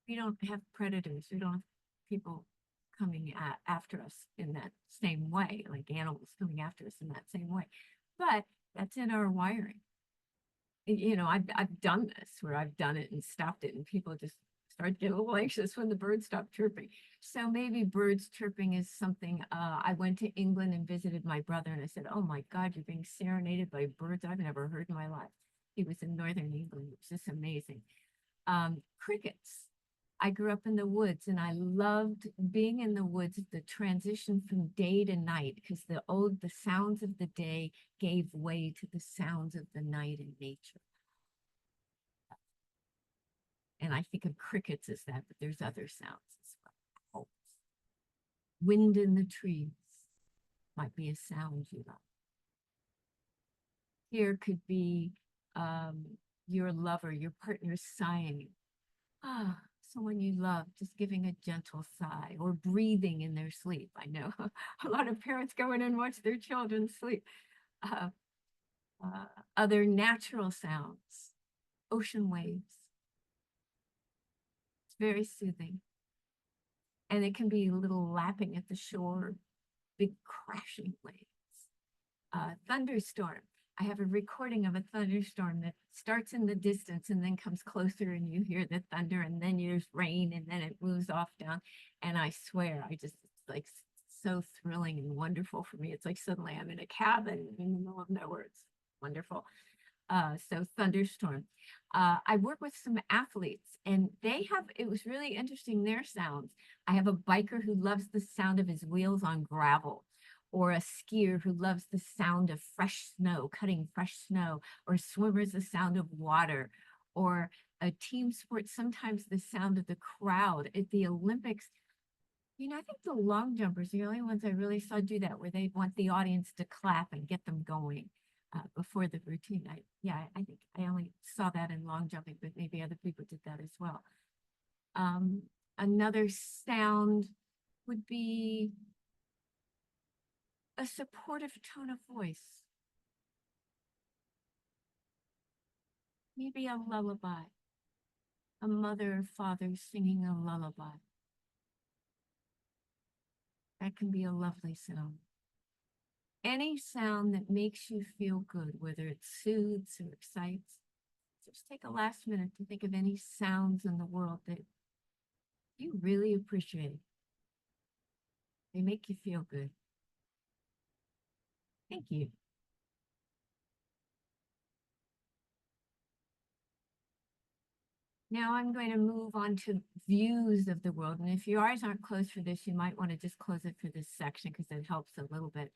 B: We don't have predators. We don't have people coming after us in that same way, like animals coming after us in that same way. But that's in our wiring. I've done this where I've done it and stopped it, and people just start getting a little anxious when the birds stop chirping. So maybe birds chirping is something. I went to England and visited my brother, and I said, "Oh my God, you're being serenaded by birds I've never heard in my life." He was in northern England. It was just amazing. Crickets. I grew up in the woods and I loved being in the woods, the transition from day to night, because the sounds of the day gave way to the sounds of the night in nature. And I think of crickets as that, but there's other sounds as well. Wind in the trees might be a sound you love. Here could be your lover, your partner sighing. Ah, someone you love, just giving a gentle sigh or breathing in their sleep. I know a lot of parents go in and watch their children sleep. Uh, Other natural sounds, ocean waves. It's very soothing. And it can be a little lapping at the shore, big crashing waves. Thunderstorm. I have a recording of a thunderstorm that starts in the distance and then comes closer and you hear the thunder and then there's rain and then it moves off down. And I swear, it's like so thrilling and wonderful for me. It's like suddenly I'm in a cabin in the middle of nowhere. It's wonderful. So thunderstorm. I work with some athletes and it was really interesting, their sounds. I have a biker who loves the sound of his wheels on gravel, or a skier who loves the sound of fresh snow, cutting fresh snow, or swimmers, the sound of water, or a team sport, sometimes the sound of the crowd. At the Olympics, I think the long jumpers are the only ones I really saw do that, where they want the audience to clap and get them going before the routine. I think I only saw that in long jumping, but maybe other people did that as well. Another sound would be a supportive tone of voice, maybe a lullaby, a mother or father singing a lullaby. That can be a lovely sound. Any sound that makes you feel good, whether it soothes or excites. Just take a last minute to think of any sounds in the world that you really appreciate. They make you feel good. Thank you. Now I'm going to move on to views of the world. And if your eyes aren't closed for this, you might want to just close it for this section because it helps a little bit.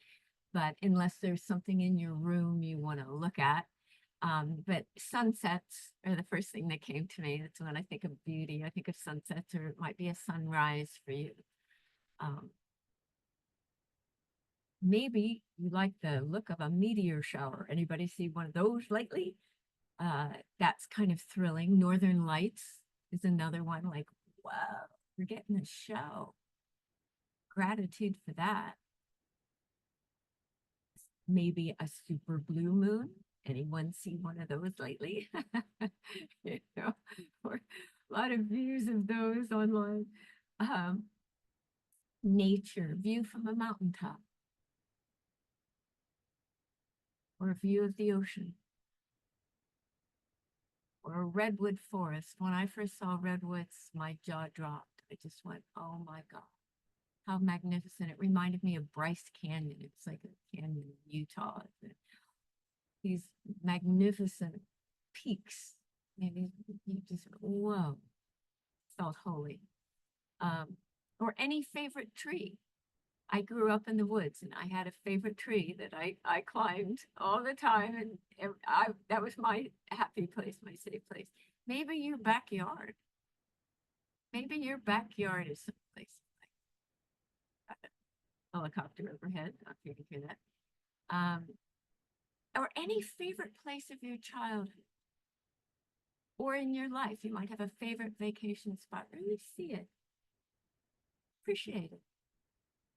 B: But unless there's something in your room you want to look at. But sunsets are the first thing that came to me. That's when I think of beauty. I think of sunsets, or it might be a sunrise for you. Maybe you like the look of a meteor shower. Anybody see one of those lately? That's kind of thrilling. Northern Lights is another one, like, wow, we're getting a show. Gratitude for that. Maybe a super blue moon. Anyone see one of those lately? Or a lot of views of those online. Nature, view from a mountaintop, or a view of the ocean, or a redwood forest. When I first saw redwoods, my jaw dropped. I just went, oh my God, how magnificent. It reminded me of Bryce Canyon. It's like a canyon in Utah. These magnificent peaks. Maybe you just, whoa, felt holy. Or any favorite tree. I grew up in the woods and I had a favorite tree that I climbed all the time, and that was my happy place, my safe place. Maybe your backyard. Maybe your backyard is someplace like a helicopter overhead. I don't know if you can hear that. Or any favorite place of your childhood or in your life. You might have a favorite vacation spot. Really see it. Appreciate it.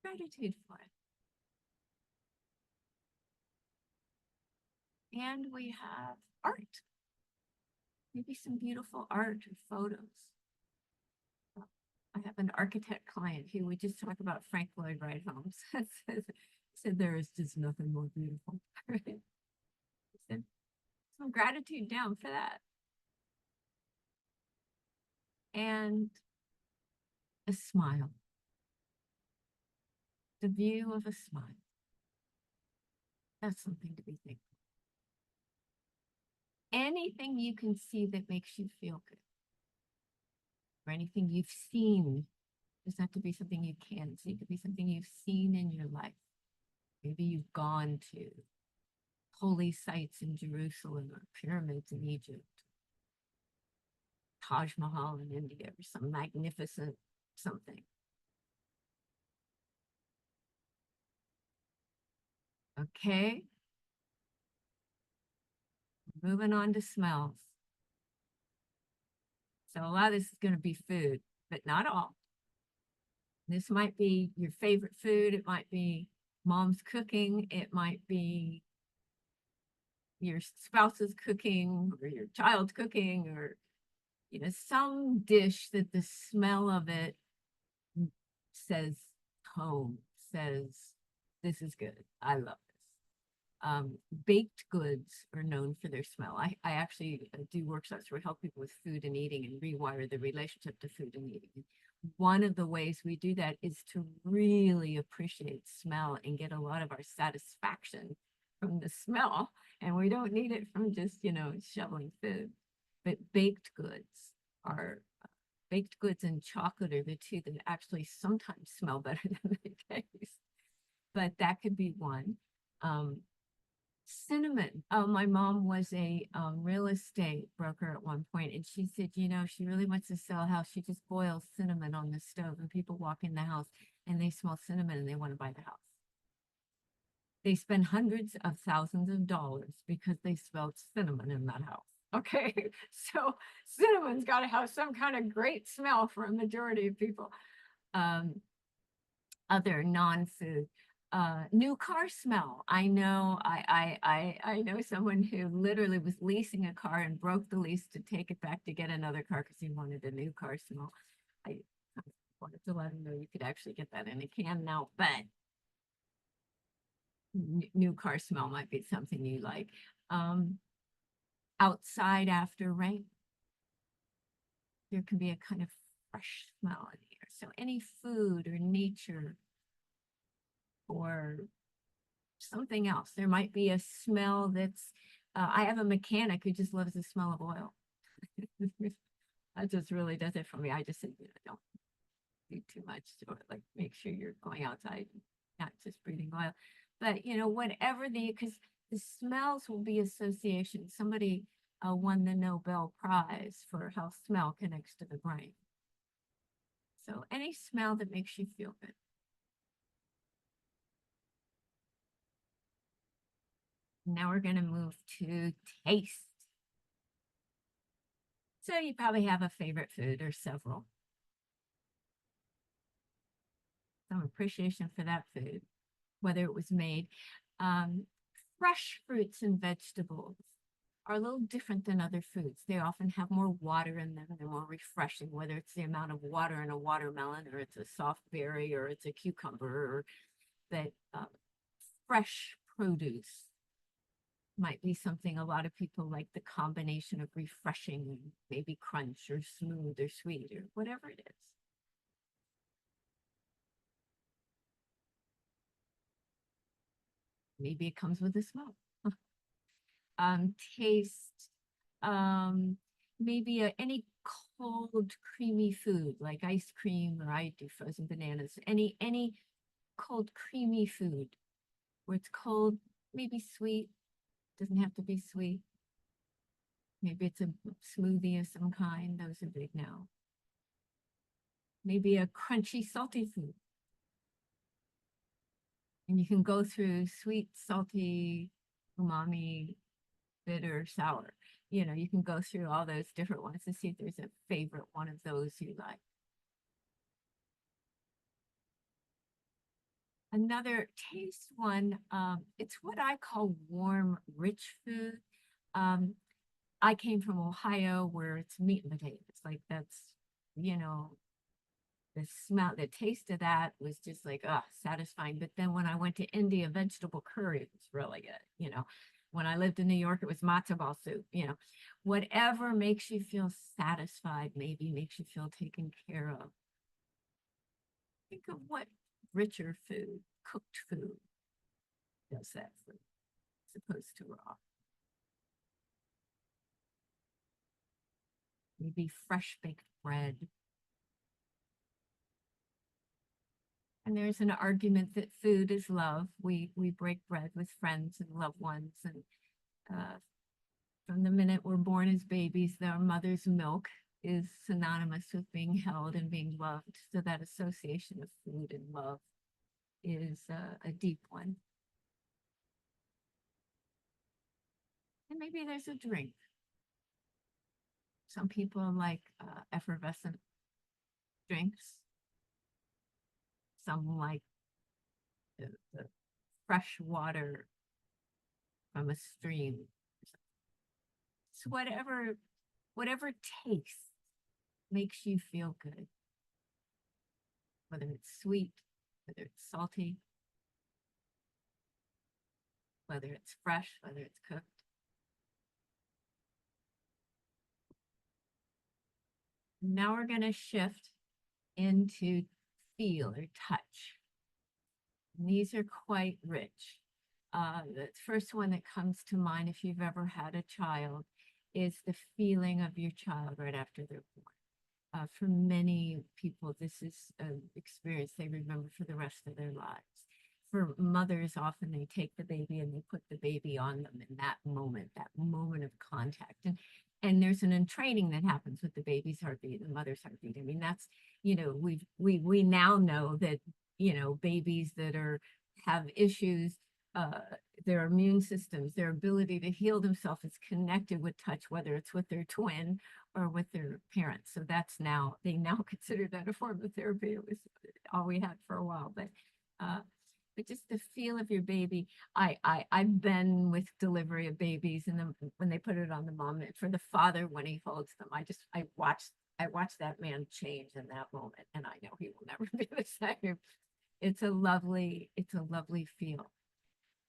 B: Gratitude for it. And we have art. Maybe some beautiful art or photos. I have an architect client who would just talk about Frank Lloyd Wright homes. Said there is just nothing more beautiful. Right? Said some gratitude down for that. and a smile, the view of a smile. That's something to be thankful. Anything you can see that makes you feel good, or anything you've seen. Doesn't have to be something you can see. It could be something you've seen in your life. Maybe you've gone to holy sites in Jerusalem or pyramids in Egypt, Taj Mahal in India, or some magnificent something. Okay, moving on to smells. So a lot of this is going to be food, but not all. This might be your favorite food. It might be mom's cooking. It might be your spouse's cooking or your child's cooking, or some dish that the smell of it says home, says this is good. I love this. Baked goods are known for their smell. I actually do workshops where I help people with food and eating and rewire the relationship to food and eating. One of the ways we do that is to really appreciate smell and get a lot of our satisfaction from the smell. And we don't need it from just, shoveling food. But baked goods and chocolate are the two that actually sometimes smell better than they taste. But that could be one. Cinnamon. Oh, my mom was a real estate broker at one point, and she said, she really wants to sell a house. She just boils cinnamon on the stove, and people walk in the house and they smell cinnamon and they want to buy the house. They spend hundreds of thousands of dollars because they smelled cinnamon in that house. Okay, so cinnamon's got to have some kind of great smell for a majority of people. Other non-food. New car smell. I know someone who literally was leasing a car and broke the lease to take it back to get another car because he wanted a new car smell. I wanted to let him know you could actually get that in a can now, but new car smell might be something you like. Outside after rain, there can be a kind of fresh smell in the air. So any food or nature or something else. There might be a smell that's, I have a mechanic who just loves the smell of oil. That just really does it for me. I just said, don't do too much to it. Like, make sure you're going outside, not just breathing oil. But, whatever because the smells will be association. Somebody won the Nobel Prize for how smell connects to the brain. So any smell that makes you feel good. Now we're going to move to taste. So you probably have a favorite food or several. Some appreciation for that food, whether it was made. Fresh fruits and vegetables are a little different than other foods. They often have more water in them. They're more refreshing, whether it's the amount of water in a watermelon or it's a soft berry or it's a cucumber, or that fresh produce might be something a lot of people like, the combination of refreshing and maybe crunch or smooth or sweet or whatever it is. Maybe it comes with a smell. Taste, maybe any cold creamy food like ice cream, or I do frozen bananas, any cold creamy food where it's cold, maybe sweet, doesn't have to be sweet. Maybe it's a smoothie of some kind. Those are big now. Maybe a crunchy, salty food. And you can go through sweet, salty, umami, bitter, sour. You can go through all those different ones to see if there's a favorite one of those you like. Another taste one, it's what I call warm, rich food. I came from Ohio where it's meat and potatoes. Like that's, the smell, the taste of that was just like, satisfying. But then when I went to India, vegetable curry was really good, When I lived in New York, it was matzo ball soup, whatever makes you feel satisfied, maybe makes you feel taken care of. Think of what richer food, cooked food, does that for you, as opposed to raw. Maybe fresh baked bread. And there's an argument that food is love. We break bread with friends and loved ones, and from the minute we're born as babies, our mother's milk is synonymous with being held and being loved. So that association of food and love is a deep one. And maybe there's a drink. Some people like effervescent drinks. Some like the fresh water from a stream. So whatever taste makes you feel good, whether it's sweet, whether it's salty, whether it's fresh, whether it's cooked. Now we're going to shift into feel or touch. And these are quite rich. The first one that comes to mind, if you've ever had a child, is the feeling of your child right after they're born. For many people, this is an experience they remember for the rest of their lives. For mothers, often they take the baby and they put the baby on them in that moment of contact. And there's an entraining that happens with the baby's heartbeat and the mother's heartbeat. I mean, that's, we now know that, babies that have issues, their immune systems, their ability to heal themselves is connected with touch, whether it's with their twin or with their parents. So they now consider that a form of therapy. It was all we had for a while, but just the feel of your baby. I've been with delivery of babies, and then when they put it on the mom, and for the father when he holds them, I watched that man change in that moment, and I know he will never be the same. It's a lovely feel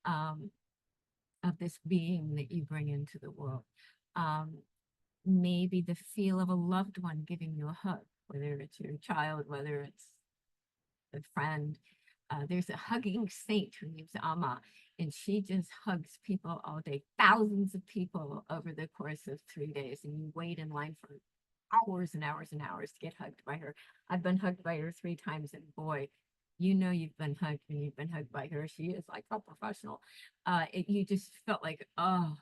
B: of this being that you bring into the world. Maybe the feel of a loved one giving you a hug, whether it's your child, whether it's a friend. There's a hugging saint. Her name's Amma, and she just hugs people all day, thousands of people over the course of 3 days, and you wait in line for hours and hours and hours to get hugged by her. I've been hugged by her 3 times, and boy, you've been hugged when you've been hugged by her. She is like a professional. You just felt like, oh,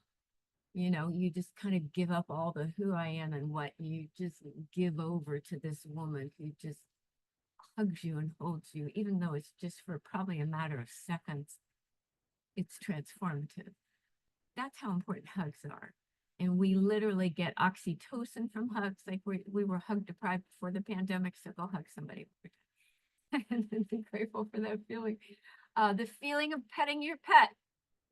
B: you just kind of give up all the who I am and what, you just give over to this woman who just hugs you and holds you, even though it's just for probably a matter of seconds. It's transformative. That's how important hugs are. And we literally get oxytocin from hugs. Like we were hug deprived before the pandemic, so go hug somebody and be grateful for that feeling. The feeling of petting your pet.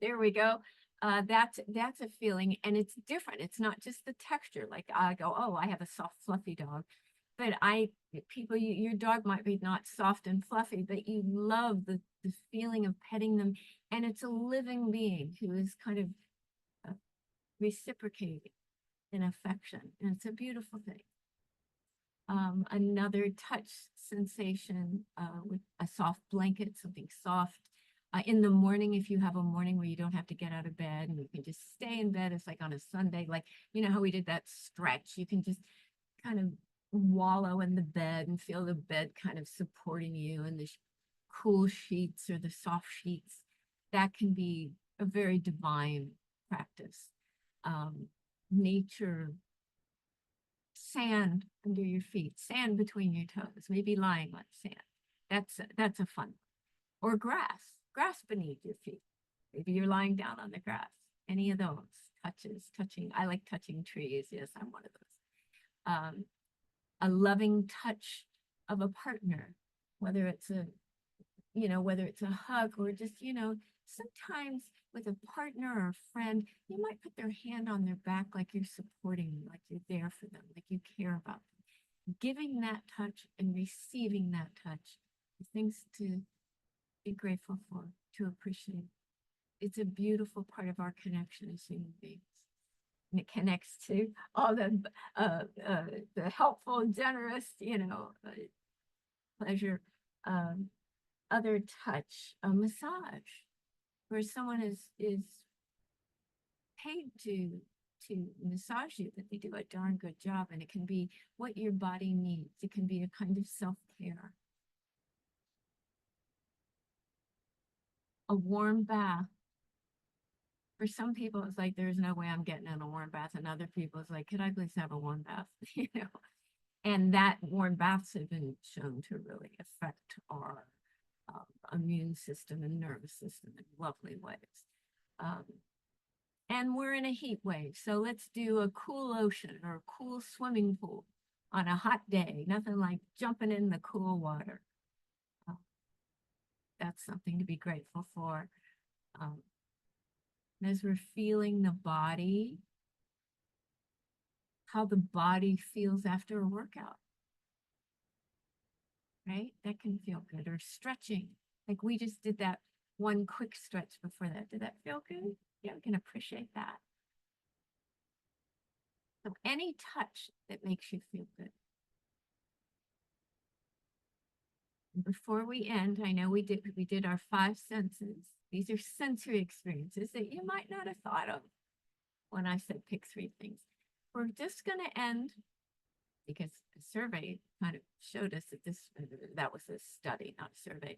B: There we go. That's a feeling, and it's different. It's not just the texture. Like I go, oh, I have a soft, fluffy dog, but your dog might be not soft and fluffy, but you love the feeling of petting them, and it's a living being who is kind of reciprocating in affection, and it's a beautiful thing. Another touch sensation with a soft blanket, something soft. In the morning, if you have a morning where you don't have to get out of bed and you can just stay in bed, it's like on a Sunday, like, how we did that stretch, you can just kind of wallow in the bed and feel the bed kind of supporting you, and the cool sheets or the soft sheets. That can be a very divine practice. Nature, sand under your feet, sand between your toes, maybe lying on sand. That's a fun one. Or grass beneath your feet. Maybe you're lying down on the grass. Any of those touching. I like touching trees. Yes, I'm one of those. A loving touch of a partner, whether it's a hug or just, sometimes with a partner or a friend, you might put their hand on their back like you're supporting them, like you're there for them, like you care about them. Giving that touch and receiving that touch are things to be grateful for, to appreciate. it's a beautiful part of our connection as human beings. And it connects to all the helpful, generous, pleasure, um, other touch, a massage, where someone is paid to massage you, but they do a darn good job, and it can be what your body needs. It can be a kind of self-care. A warm bath. For some people, it's like, there's no way I'm getting in a warm bath. And other people, it's like, could I please have a warm bath? And that warm baths have been shown to really affect our immune system and nervous system in lovely ways. Um, and we're in a heat wave. So let's do a cool ocean or a cool swimming pool on a hot day. Nothing like jumping in the cool water. Uh, that's something to be grateful for. Um, as we're feeling the body, how the body feels after a workout, right? That can feel good. Or stretching, like we just did that one quick stretch before that. Did that feel good? Yeah, we can appreciate that. So any touch that makes you feel good. Before we end, I know we did our 5 senses. These are sensory experiences that you might not have thought of when I said pick 3 things. We're just going to end, because a survey kind of showed us that that was a study, not a survey.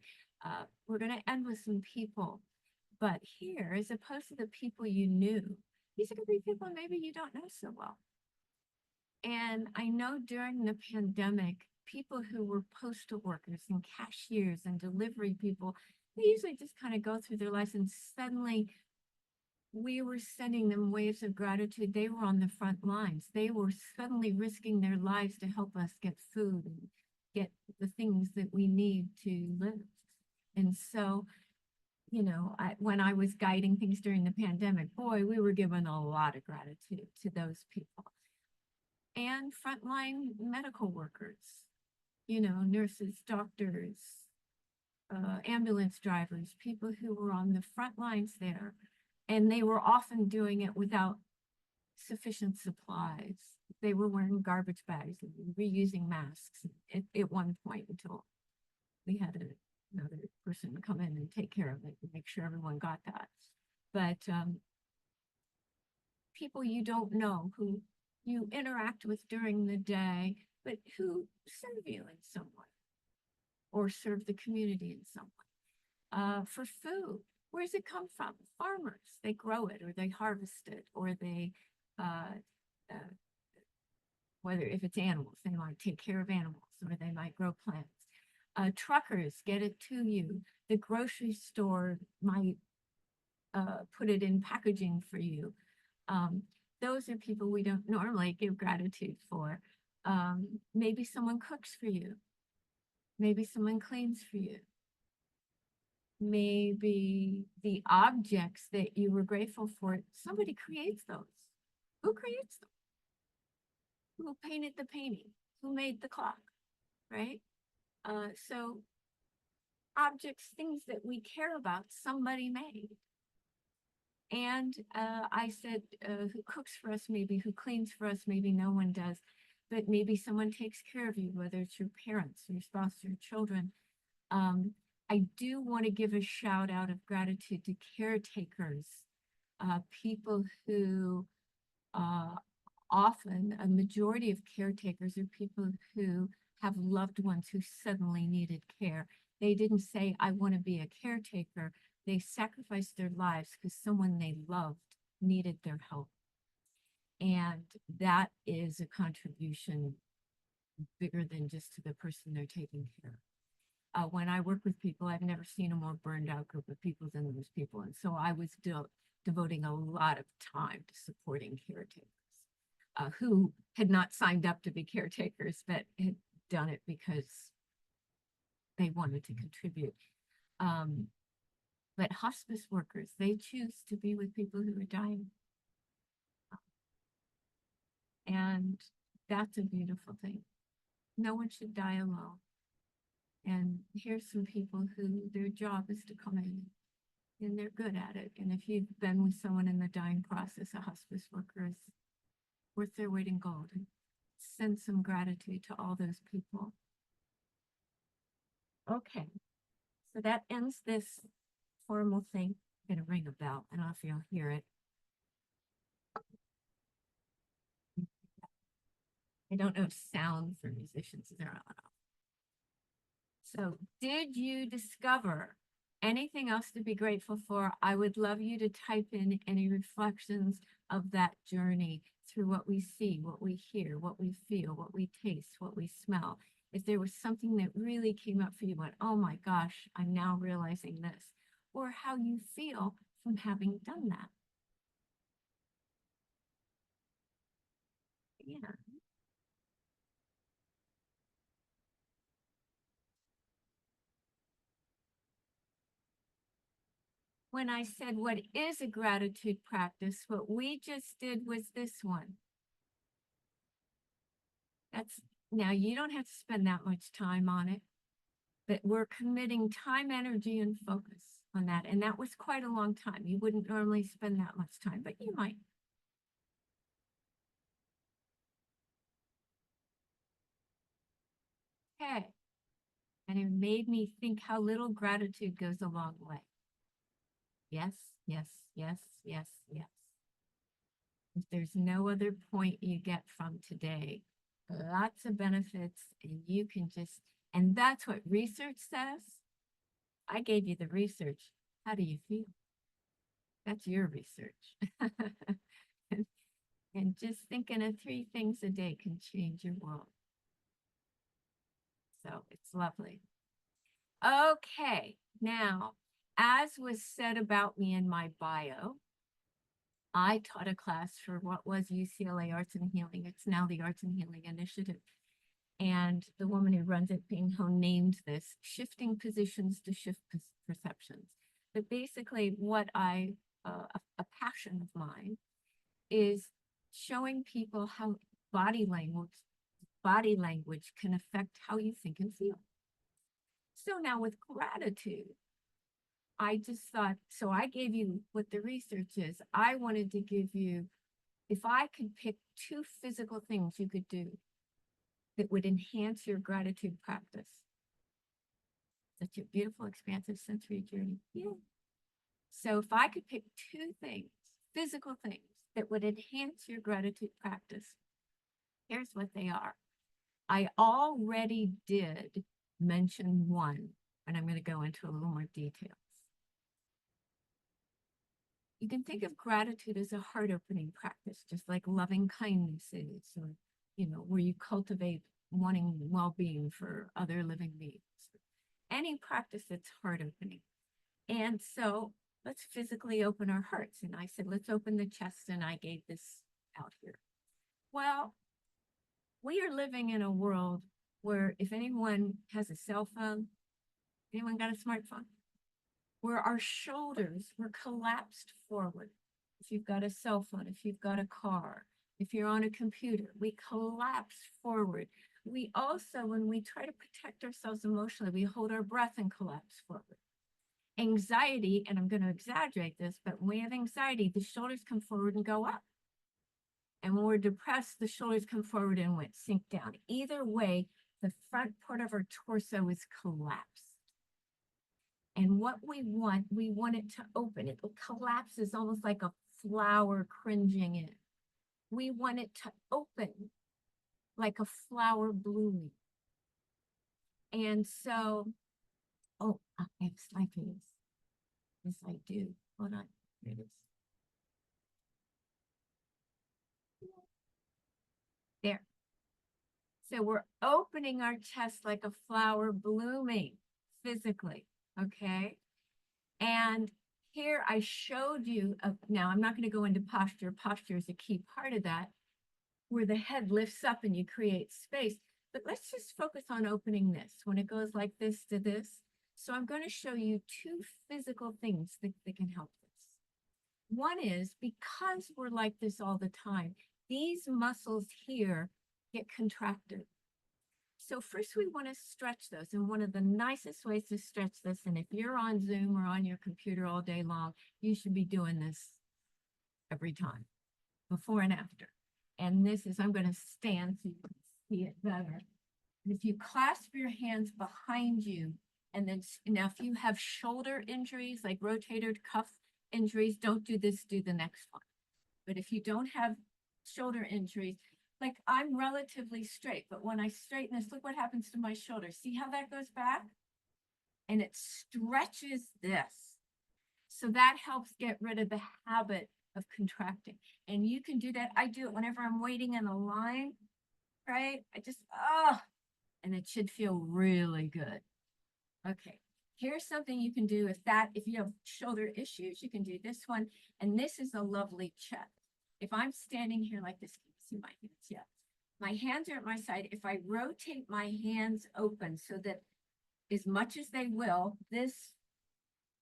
B: We're going to end with some people, but here, as opposed to the people you knew, these are going to be people maybe you don't know so well. And I know during the pandemic, people who were postal workers and cashiers and delivery people, they usually just kind of go through their lives, and suddenly we were sending them waves of gratitude. They were on the front lines. They were suddenly risking their lives to help us get food and get the things that we need to live. And so, when I was guiding things during the pandemic, boy, we were given a lot of gratitude to those people. And frontline medical workers, nurses, doctors, ambulance drivers, people who were on the front lines there. And they were often doing it without sufficient supplies. They were wearing garbage bags and reusing masks at one point, until we had another person come in and take care of it and make sure everyone got that. But people you don't know, who you interact with during the day, but who serve you in some way, or serve the community in some way. For food, where does it come from? Farmers, they grow it, or they harvest it, or they, uh, whether if it's animals, they might take care of animals, or they might grow plants. Truckers get it to you. The grocery store might put it in packaging for you. Those are people we don't normally give gratitude for. Maybe someone cooks for you. Maybe someone cleans for you. Maybe the objects that you were grateful for, somebody creates those. Who creates them? Who painted the painting? Who made the clock, right? So objects, things that we care about, somebody made. And I said, who cooks for us, maybe, who cleans for us, maybe no one does, but maybe someone takes care of you, whether it's your parents, your spouse, your children. I do want to give a shout out of gratitude to caretakers, people who often, a majority of caretakers are people who have loved ones who suddenly needed care. They didn't say, I want to be a caretaker. They sacrificed their lives because someone they loved needed their help. And that is a contribution bigger than just to the person they're taking care of. When I work with people, I've never seen a more burned out group of people than those people. And so I was devoting a lot of time to supporting caretakers who had not signed up to be caretakers, but had done it because they wanted to contribute. But hospice workers, they choose to be with people who are dying. And that's a beautiful thing. No one should die alone. And here's some people who their job is to come in and they're good at it. And if you've been with someone in the dying process, a hospice worker is worth their weight in gold. And send some gratitude to all those people. Okay, so that ends this formal thing. I'm gonna ring a bell. I don't know if you'll hear it. I don't know if sound for musicians is on. So, did you discover anything else to be grateful for? I would love you to type in any reflections of that journey through what we see, what we hear, what we feel, what we taste, what we smell. If there was something that really came up for you, went, oh my gosh, I'm now realizing this, or how you feel from having done that. Yeah. When I said, what is a gratitude practice? What we just did was this one. That's now you don't have to spend that much time on it, but we're committing time, energy, and focus on that. And that was quite a long time. You wouldn't normally spend that much time, but you might. Okay. And it made me think how little gratitude goes a long way. Yes, yes, yes, yes, yes. If there's no other point you get from today, lots of benefits, and you can just, and that's what research says. I gave you the research. How do you feel? That's your research. And just thinking of 3 things a day can change your world. So it's lovely. Okay, now, as was said about me in my bio, I taught a class for what was UCLA Arts and Healing. It's now the Arts and Healing Initiative. And the woman who runs it, Ping Ho, named this Shifting Positions to Shift Perceptions. But basically, what a passion of mine is showing people how body language can affect how you think and feel. So now with gratitude, I just thought, so I gave you what the research is. I wanted to give you, if I could pick 2 physical things you could do that would enhance your gratitude practice. Such a beautiful, expansive sensory journey. Yeah. So if I could pick 2 things, physical things that would enhance your gratitude practice, here's what they are. I already did mention one, and I'm going to go into a little more details. You can think of gratitude as a heart opening practice, just like loving kindness is, or, where you cultivate wanting well-being for other living beings. Any practice that's heart opening. And so let's physically open our hearts. And I said, let's open the chest. And I gave this out here. Well, we are living in a world where if anyone has a cell phone, anyone got a smartphone, where our shoulders were collapsed forward. If you've got a cell phone, if you've got a car, if you're on a computer, we collapse forward. We also, when we try to protect ourselves emotionally, we hold our breath and collapse forward. Anxiety, and I'm going to exaggerate this, but when we have anxiety, the shoulders come forward and go up. And when we're depressed, the shoulders come forward and sink down. Either way, the front part of our torso is collapsed. And what we want it to open. It collapses almost like a flower cringing in. We want it to open like a flower blooming. And so, oh, I have a slide for this. Yes, I do. Hold on. Here it is. There. So we're opening our chest like a flower blooming physically, okay? And here I showed you, now I'm not going to go into posture. Posture is a key part of that, where the head lifts up and you create space. But let's just focus on opening this when it goes like this to this. So I'm going to show you 2 physical things that can help this. One is because we're like this all the time, these muscles here get contracted. So first we want to stretch those. And one of the nicest ways to stretch this, and if you're on Zoom or on your computer all day long, you should be doing this every time, before and after. And this is, I'm going to stand so you can see it better. And if you clasp your hands behind you, and then now if you have shoulder injuries, like rotator cuff injuries, don't do this, do the next one. But if you don't have shoulder injuries, like I'm relatively straight, but when I straighten this, look what happens to my shoulder. See how that goes back? And it stretches this. So that helps get rid of the habit of contracting. And you can do that. I do it whenever I'm waiting in a line, right? I just, and it should feel really good. Okay, here's something you can do if you have shoulder issues, you can do this one. And this is a lovely check. If I'm standing here like this, can you see my hands? Yeah. My hands are at my side. If I rotate my hands open so that as much as they will, this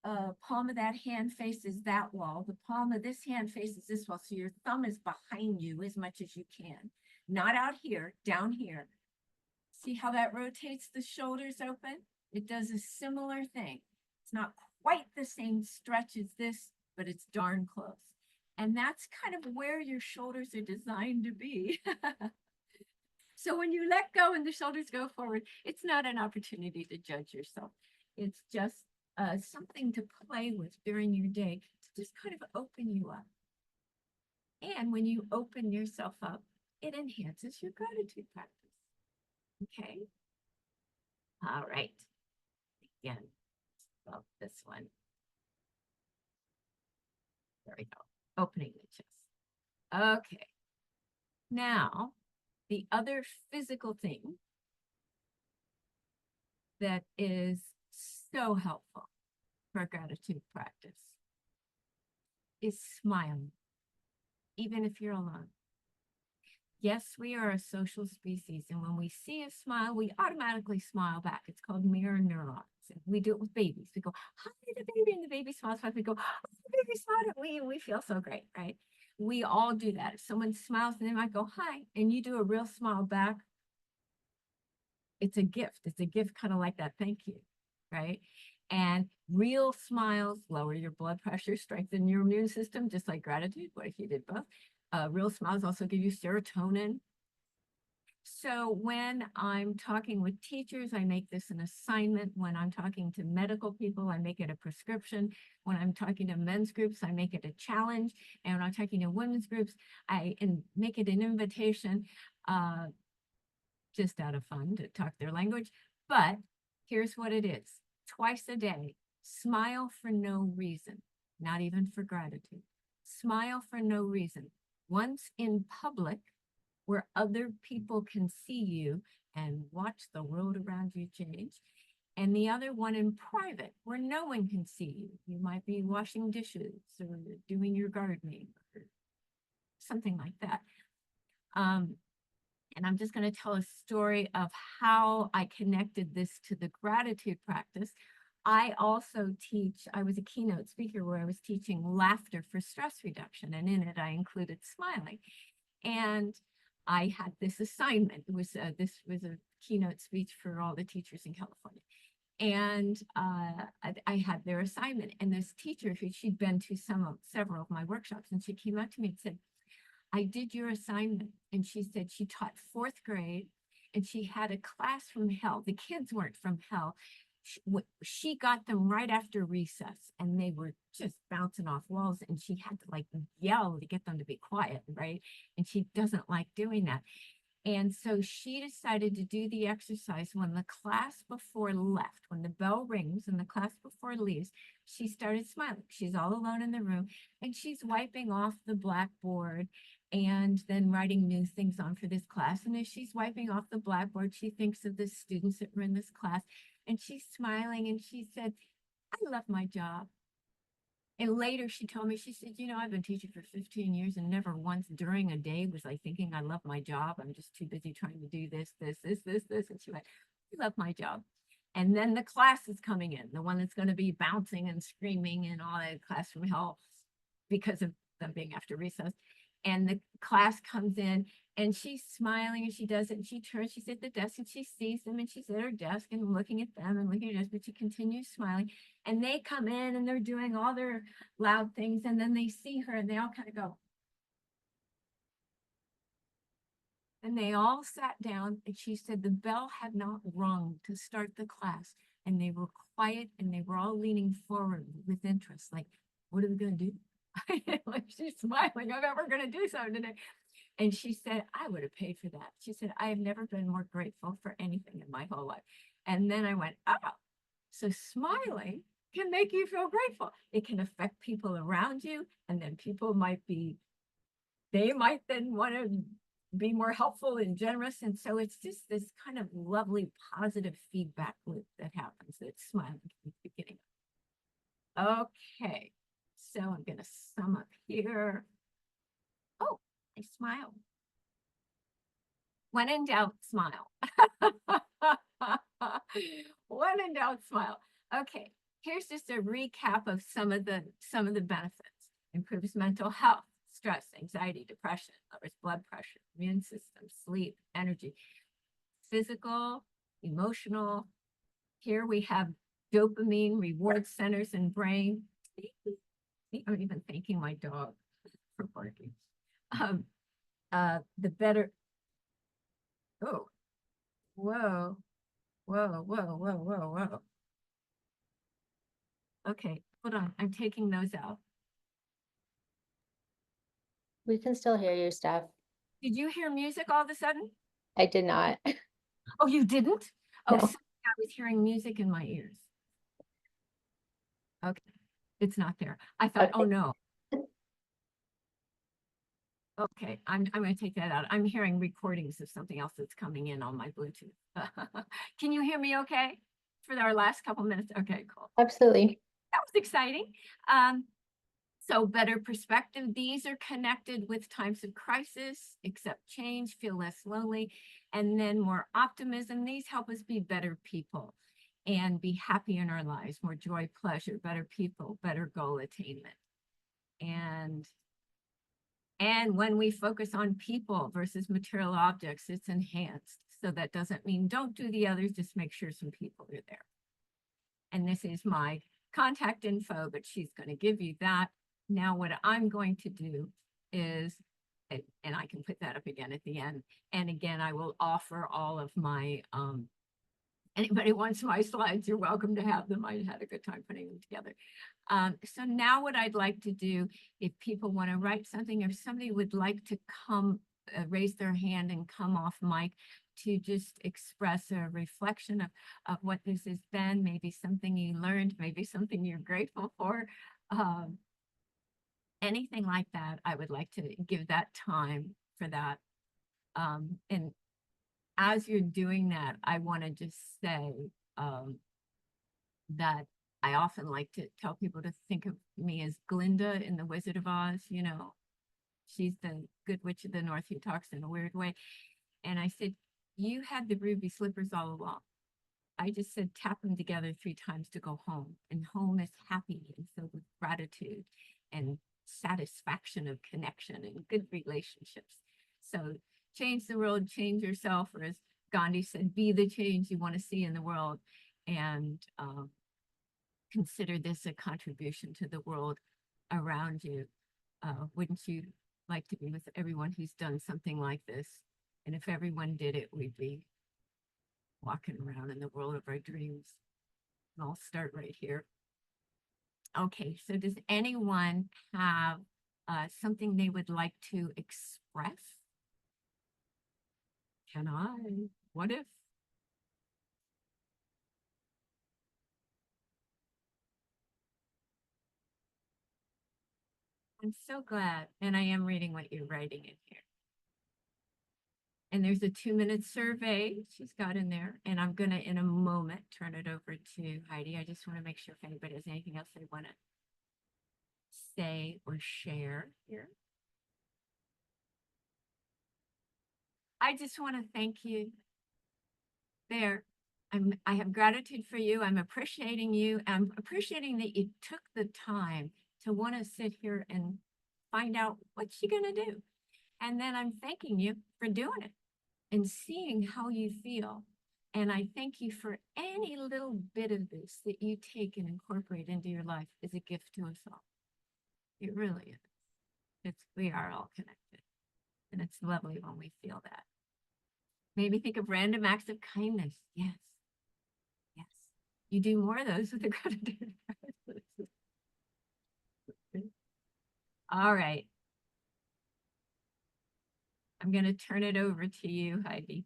B: palm of that hand faces that wall. The palm of this hand faces this wall. So your thumb is behind you as much as you can. Not out here, down here. See how that rotates the shoulders open? It does a similar thing. It's not quite the same stretch as this, but it's darn close. And that's kind of where your shoulders are designed to be. So when you let go and the shoulders go forward, it's not an opportunity to judge yourself. It's just something to play with during your day to just kind of open you up. And when you open yourself up, it enhances your gratitude practice. Okay. All right. Again, love this one. There we go. Opening the chest. Okay. Now, the other physical thing that is so helpful for gratitude practice is smiling, even if you're alone. Yes, we are a social species, and when we see a smile, we automatically smile back. It's called mirror neurons. We do it with babies. We go, hi, the baby, and the baby smiles back. We go, oh, the baby smiled at me, and we feel so great, right? We all do that. If someone smiles, and they might go, hi, and you do a real smile back, it's a gift. It's a gift kind of like that, thank you, right? And real smiles lower your blood pressure, strengthen your immune system, just like gratitude. What if you did both? Real smiles also give you serotonin. So when I'm talking with teachers, I make this an assignment. When I'm talking to medical people, I make it a prescription. When I'm talking to men's groups, I make it a challenge. And when I'm talking to women's groups, I make it an invitation, just out of fun to talk their language. But here's what it is. Twice a day, smile for no reason, not even for gratitude. Smile for no reason. Once in public, where other people can see you and watch the world around you change. And the other one in private, where no one can see you. You might be washing dishes or doing your gardening or something like that. And I'm just going to tell a story of how I connected this to the gratitude practice. I also teach, I was a keynote speaker where I was teaching laughter for stress reduction. And in it, I included smiling. And I had this assignment. This was a keynote speech for all the teachers in California. And I had their assignment. And this teacher, who she'd been to several of my workshops, and she came up to me and said, I did your assignment. And she said she taught fourth grade and she had a class from hell. The kids weren't from hell. She got them right after recess and they were just bouncing off walls and she had to like yell to get them to be quiet, right? And she doesn't like doing that. And so she decided to do the exercise when the class before left, when the bell rings and the class before leaves, she started smiling. She's all alone in the room and she's wiping off the blackboard and then writing new things on for this class. And as she's wiping off the blackboard, she thinks of the students that were in this class and she's smiling and she said, I love my job. And later she told me, she said, you know, I've been teaching for 15 years and never once during a day was I thinking I love my job. I'm just too busy trying to do this. And she went, I love my job. And then the class is coming in, the one that's going to be bouncing and screaming and all that class from hell because of them being after recess. and the class comes in and she's smiling and she does it and she turns, she's at the desk and she sees them and she's at her desk and looking at them and looking at us, but she continues smiling. And they come in and they're doing all their loud things and then they see her and they all kind of go. And they all sat down and she said the bell had not rung to start the class and they were quiet and they were all leaning forward with interest, like, what are we going to do? Like she's smiling, I'm ever going to do something today. And she said, I would have paid for that. She said, I have never been more grateful for anything in my whole life. And then I went, oh, so smiling can make you feel grateful. It can affect people around you. And then people might be, they might then want to be more helpful and generous. And so it's just this kind of lovely, positive feedback loop that happens. That smiling from the beginning. Okay, so I'm going to sum up here. Oh, I smile. When in doubt, smile. When in doubt, smile. Okay, here's just a recap of some of the benefits. Improves mental health, stress, anxiety, depression, lowers blood pressure, immune system, sleep, energy, physical, emotional. Here we have dopamine, reward centers in brain. I'm even thanking my dog for barking. The better. Oh, whoa, whoa, whoa, whoa, whoa, whoa. Okay, hold on. I'm taking those out.
A: We can still hear you, Steph.
B: Did you hear music all of a sudden?
A: I did not.
B: Oh, you didn't? Oh,
A: No.
B: sorry, I was hearing music in my ears. Okay, it's not there. I thought, oh
A: Okay.
B: no. Okay, I'm going to take that out. I'm hearing recordings of something else that's coming in on my Bluetooth. Can you hear me okay for our last couple minutes? Okay, cool.
A: Absolutely.
B: That was exciting. So better perspective. These are connected with times of crisis, accept change, feel less lonely, and then more optimism. These help us be better people and be happy in our lives, more joy, pleasure, better people, better goal attainment. And when we focus on people versus material objects, it's enhanced. So that doesn't mean don't do the others, just make sure some people are there. And this is my contact info, but she's going to give you that. Now, what I'm going to do is, and I can put that up again at the end. And again, I will offer all of my, anybody wants my slides, you're welcome to have them. I had a good time putting them together. So now what I'd like to do, if people want to write something, if somebody would like to come, raise their hand and come off mic to just express a reflection of what this has been, maybe something you learned, maybe something you're grateful for, anything like that, I would like to give that time for that. And as you're doing that, I want to just say that I often like to tell people to think of me as Glinda in The Wizard of Oz. You know, she's the good witch of the north who talks in a weird way. And I said, you had the ruby slippers all along. I just said, tap them together 3 times to go home. And home is happy and filled with gratitude and satisfaction of connection and good relationships. So change the world, change yourself, or as Gandhi said, be the change you want to see in the world. And consider this a contribution to the world around you. Wouldn't you like to be with everyone who's done something like this? And if everyone did it, we'd be walking around in the world of our dreams. And I'll start right here. Okay, so does anyone have something they would like to express? Can I? What if? I'm so glad. And I am reading what you're writing in here. And there's a 2-minute survey she's got in there. And I'm going to, in a moment, turn it over to Heidi. I just want to make sure if anybody has anything else they want to say or share here. I just want to thank you there. I have gratitude for you. I'm appreciating you. I'm appreciating that you took the time to want to sit here and find out what's she going to do. And then I'm thanking you for doing it and seeing how you feel. And I thank you for any little bit of this that you take and incorporate into your life is a gift to us all. It really is. We are all connected. And it's lovely when we feel that. Maybe think of random acts of kindness. Yes. Yes. You do more of those with the gratitude. All right. I'm going to turn it over to you, Heidi.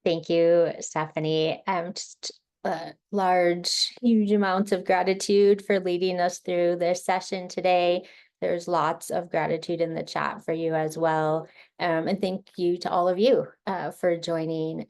A: Thank you, Stephanie. Just large, huge amounts of gratitude for leading us through this session today. There's lots of gratitude in the chat for you as well. And thank you to all of you for joining.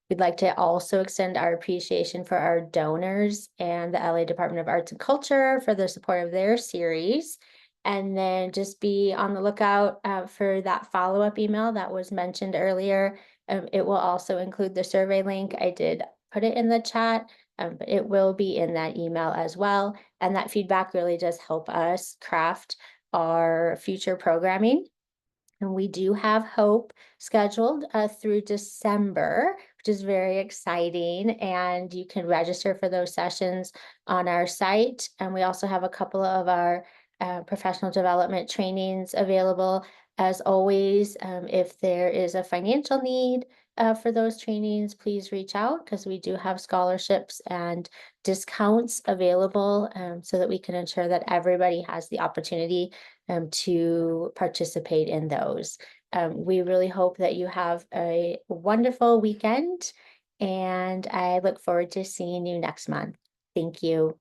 A: We'd like to also extend our appreciation for our donors and the LA Department of Arts and Culture for the support of their series. And then just be on the lookout for that follow-up email that was mentioned earlier. It will also include the survey link. I did put it in the chat, but it will be in that email as well. And that feedback really does help us craft our future programming. And we do have Hope scheduled through December, which is very exciting. And you can register for those sessions on our site. And we also have a couple of our professional development trainings available. As always, if there is a financial need for those trainings, please reach out because we do have scholarships and discounts available so that we can ensure that everybody has the opportunity to participate in those. We really hope that you have a wonderful weekend, and I look forward to seeing you next month. Thank you.